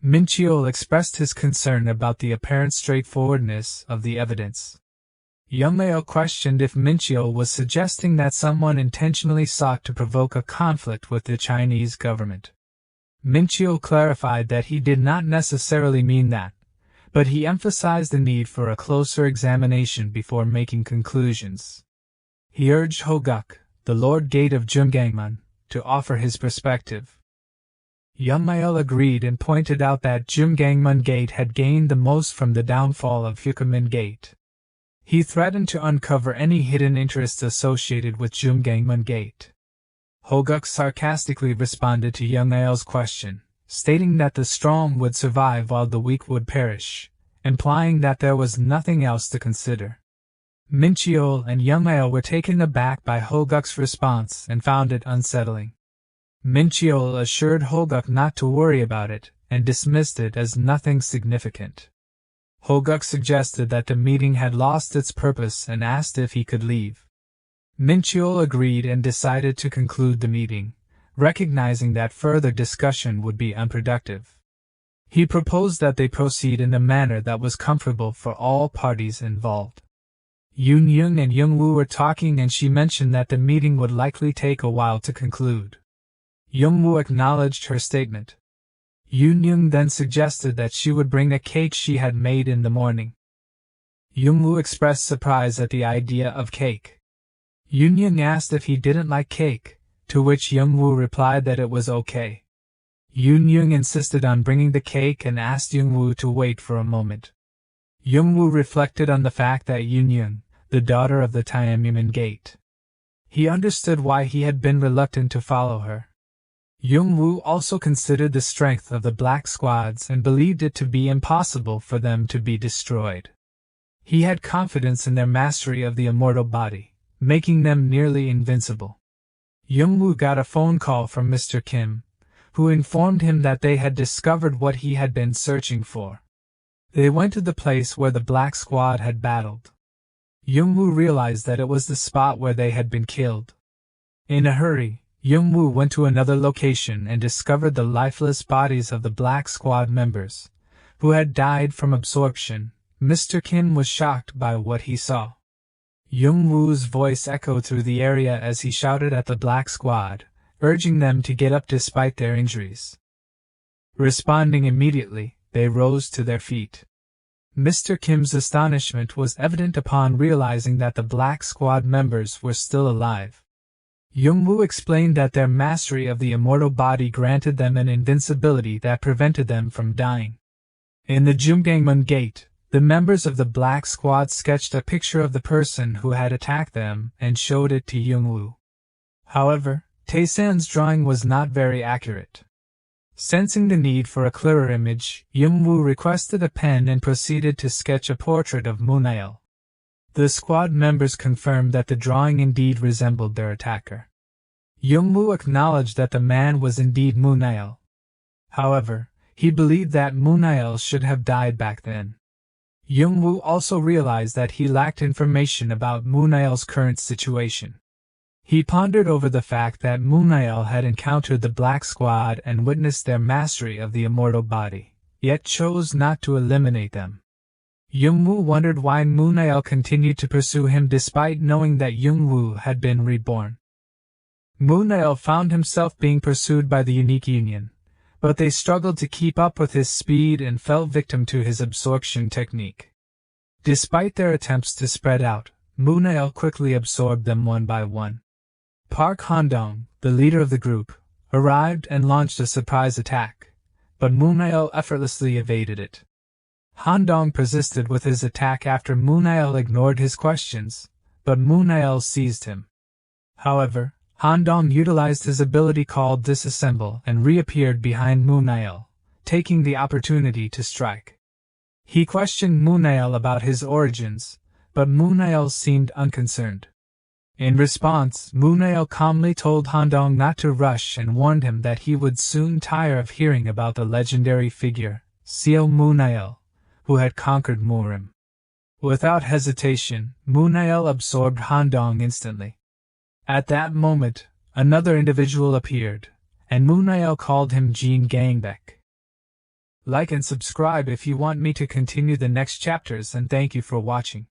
Mincheol expressed his concern about the apparent straightforwardness of the evidence. Young Nael questioned if Mincheol was suggesting that someone intentionally sought to provoke a conflict with the Chinese government. Mincheol clarified that he did not necessarily mean that, but he emphasized the need for a closer examination before making conclusions. He urged Hoguk, the Lord Gate of Jumgangmun, to offer his perspective. Young Nael agreed and pointed out that Jumgangmun Gate had gained the most from the downfall of Hukamin Gate. He threatened to uncover any hidden interests associated with Jumgangmun Gate. Hoguk sarcastically responded to young Nael's question, stating that the strong would survive while the weak would perish, implying that there was nothing else to consider. Mincheol and young Nael were taken aback by Hoguk's response and found it unsettling. Mincheol assured Hoguk not to worry about it and dismissed it as nothing significant. Hoguk suggested that the meeting had lost its purpose and asked if he could leave. Mincheol agreed and decided to conclude the meeting, recognizing that further discussion would be unproductive. He proposed that they proceed in a manner that was comfortable for all parties involved. Yoon Young and Young Woo were talking and she mentioned that the meeting would likely take a while to conclude. Young Woo acknowledged her statement. Yoon Young then suggested that she would bring a cake she had made in the morning. Young Woo expressed surprise at the idea of cake. Yoon Young asked if he didn't like cake, to which Young Woo replied that it was okay. Yoon Young insisted on bringing the cake and asked Young Woo to wait for a moment. Young Woo reflected on the fact that Yoon Young, the daughter of the Tiananmen Gate. He understood why he had been reluctant to follow her. Young Woo also considered the strength of the Black Squads and believed it to be impossible for them to be destroyed. He had confidence in their mastery of the immortal body, making them nearly invincible. Young Woo got a phone call from Mr. Kim, who informed him that they had discovered what he had been searching for. They went to the place where the Black Squad had battled. Young Woo realized that it was the spot where they had been killed. In a hurry, Young Woo went to another location and discovered the lifeless bodies of the Black Squad members, who had died from absorption. Mr. Kim was shocked by what he saw. Young Woo's voice echoed through the area as he shouted at the Black Squad, urging them to get up despite their injuries. Responding immediately, they rose to their feet. Mr. Kim's astonishment was evident upon realizing that the Black Squad members were still alive. Young Woo explained that their mastery of the immortal body granted them an invincibility that prevented them from dying. In the Jumgangmun Gate, the members of the Black Squad sketched a picture of the person who had attacked them and showed it to Young Woo. However, Tae-san's drawing was not very accurate. Sensing the need for a clearer image, Young Woo requested a pen and proceeded to sketch a portrait of Munail. The squad members confirmed that the drawing indeed resembled their attacker. Young Woo acknowledged that the man was indeed Munail. However, he believed that Munail should have died back then. Young Woo also realized that he lacked information about Munail's current situation. He pondered over the fact that Munael had encountered the Black Squad and witnessed their mastery of the immortal body, yet chose not to eliminate them. Yungwu wondered why Munael continued to pursue him despite knowing that Yungwu had been reborn. Munael found himself being pursued by the Unique Union, but they struggled to keep up with his speed and fell victim to his absorption technique. Despite their attempts to spread out, Munael quickly absorbed them one by one. Park Handong, the leader of the group, arrived and launched a surprise attack, but Munael effortlessly evaded it. Handong persisted with his attack after Munael ignored his questions, but Munael seized him. However, Handong utilized his ability called Disassemble and reappeared behind Munael, taking the opportunity to strike. He questioned Munael about his origins, but Munael seemed unconcerned. In response, Munael calmly told Handong not to rush and warned him that he would soon tire of hearing about the legendary figure, Seo Munael, who had conquered Murim. Without hesitation, Munael absorbed Handong instantly. At that moment, another individual appeared, and Munael called him Jean Gangbek. Like and subscribe if you want me to continue the next chapters, and thank you for watching.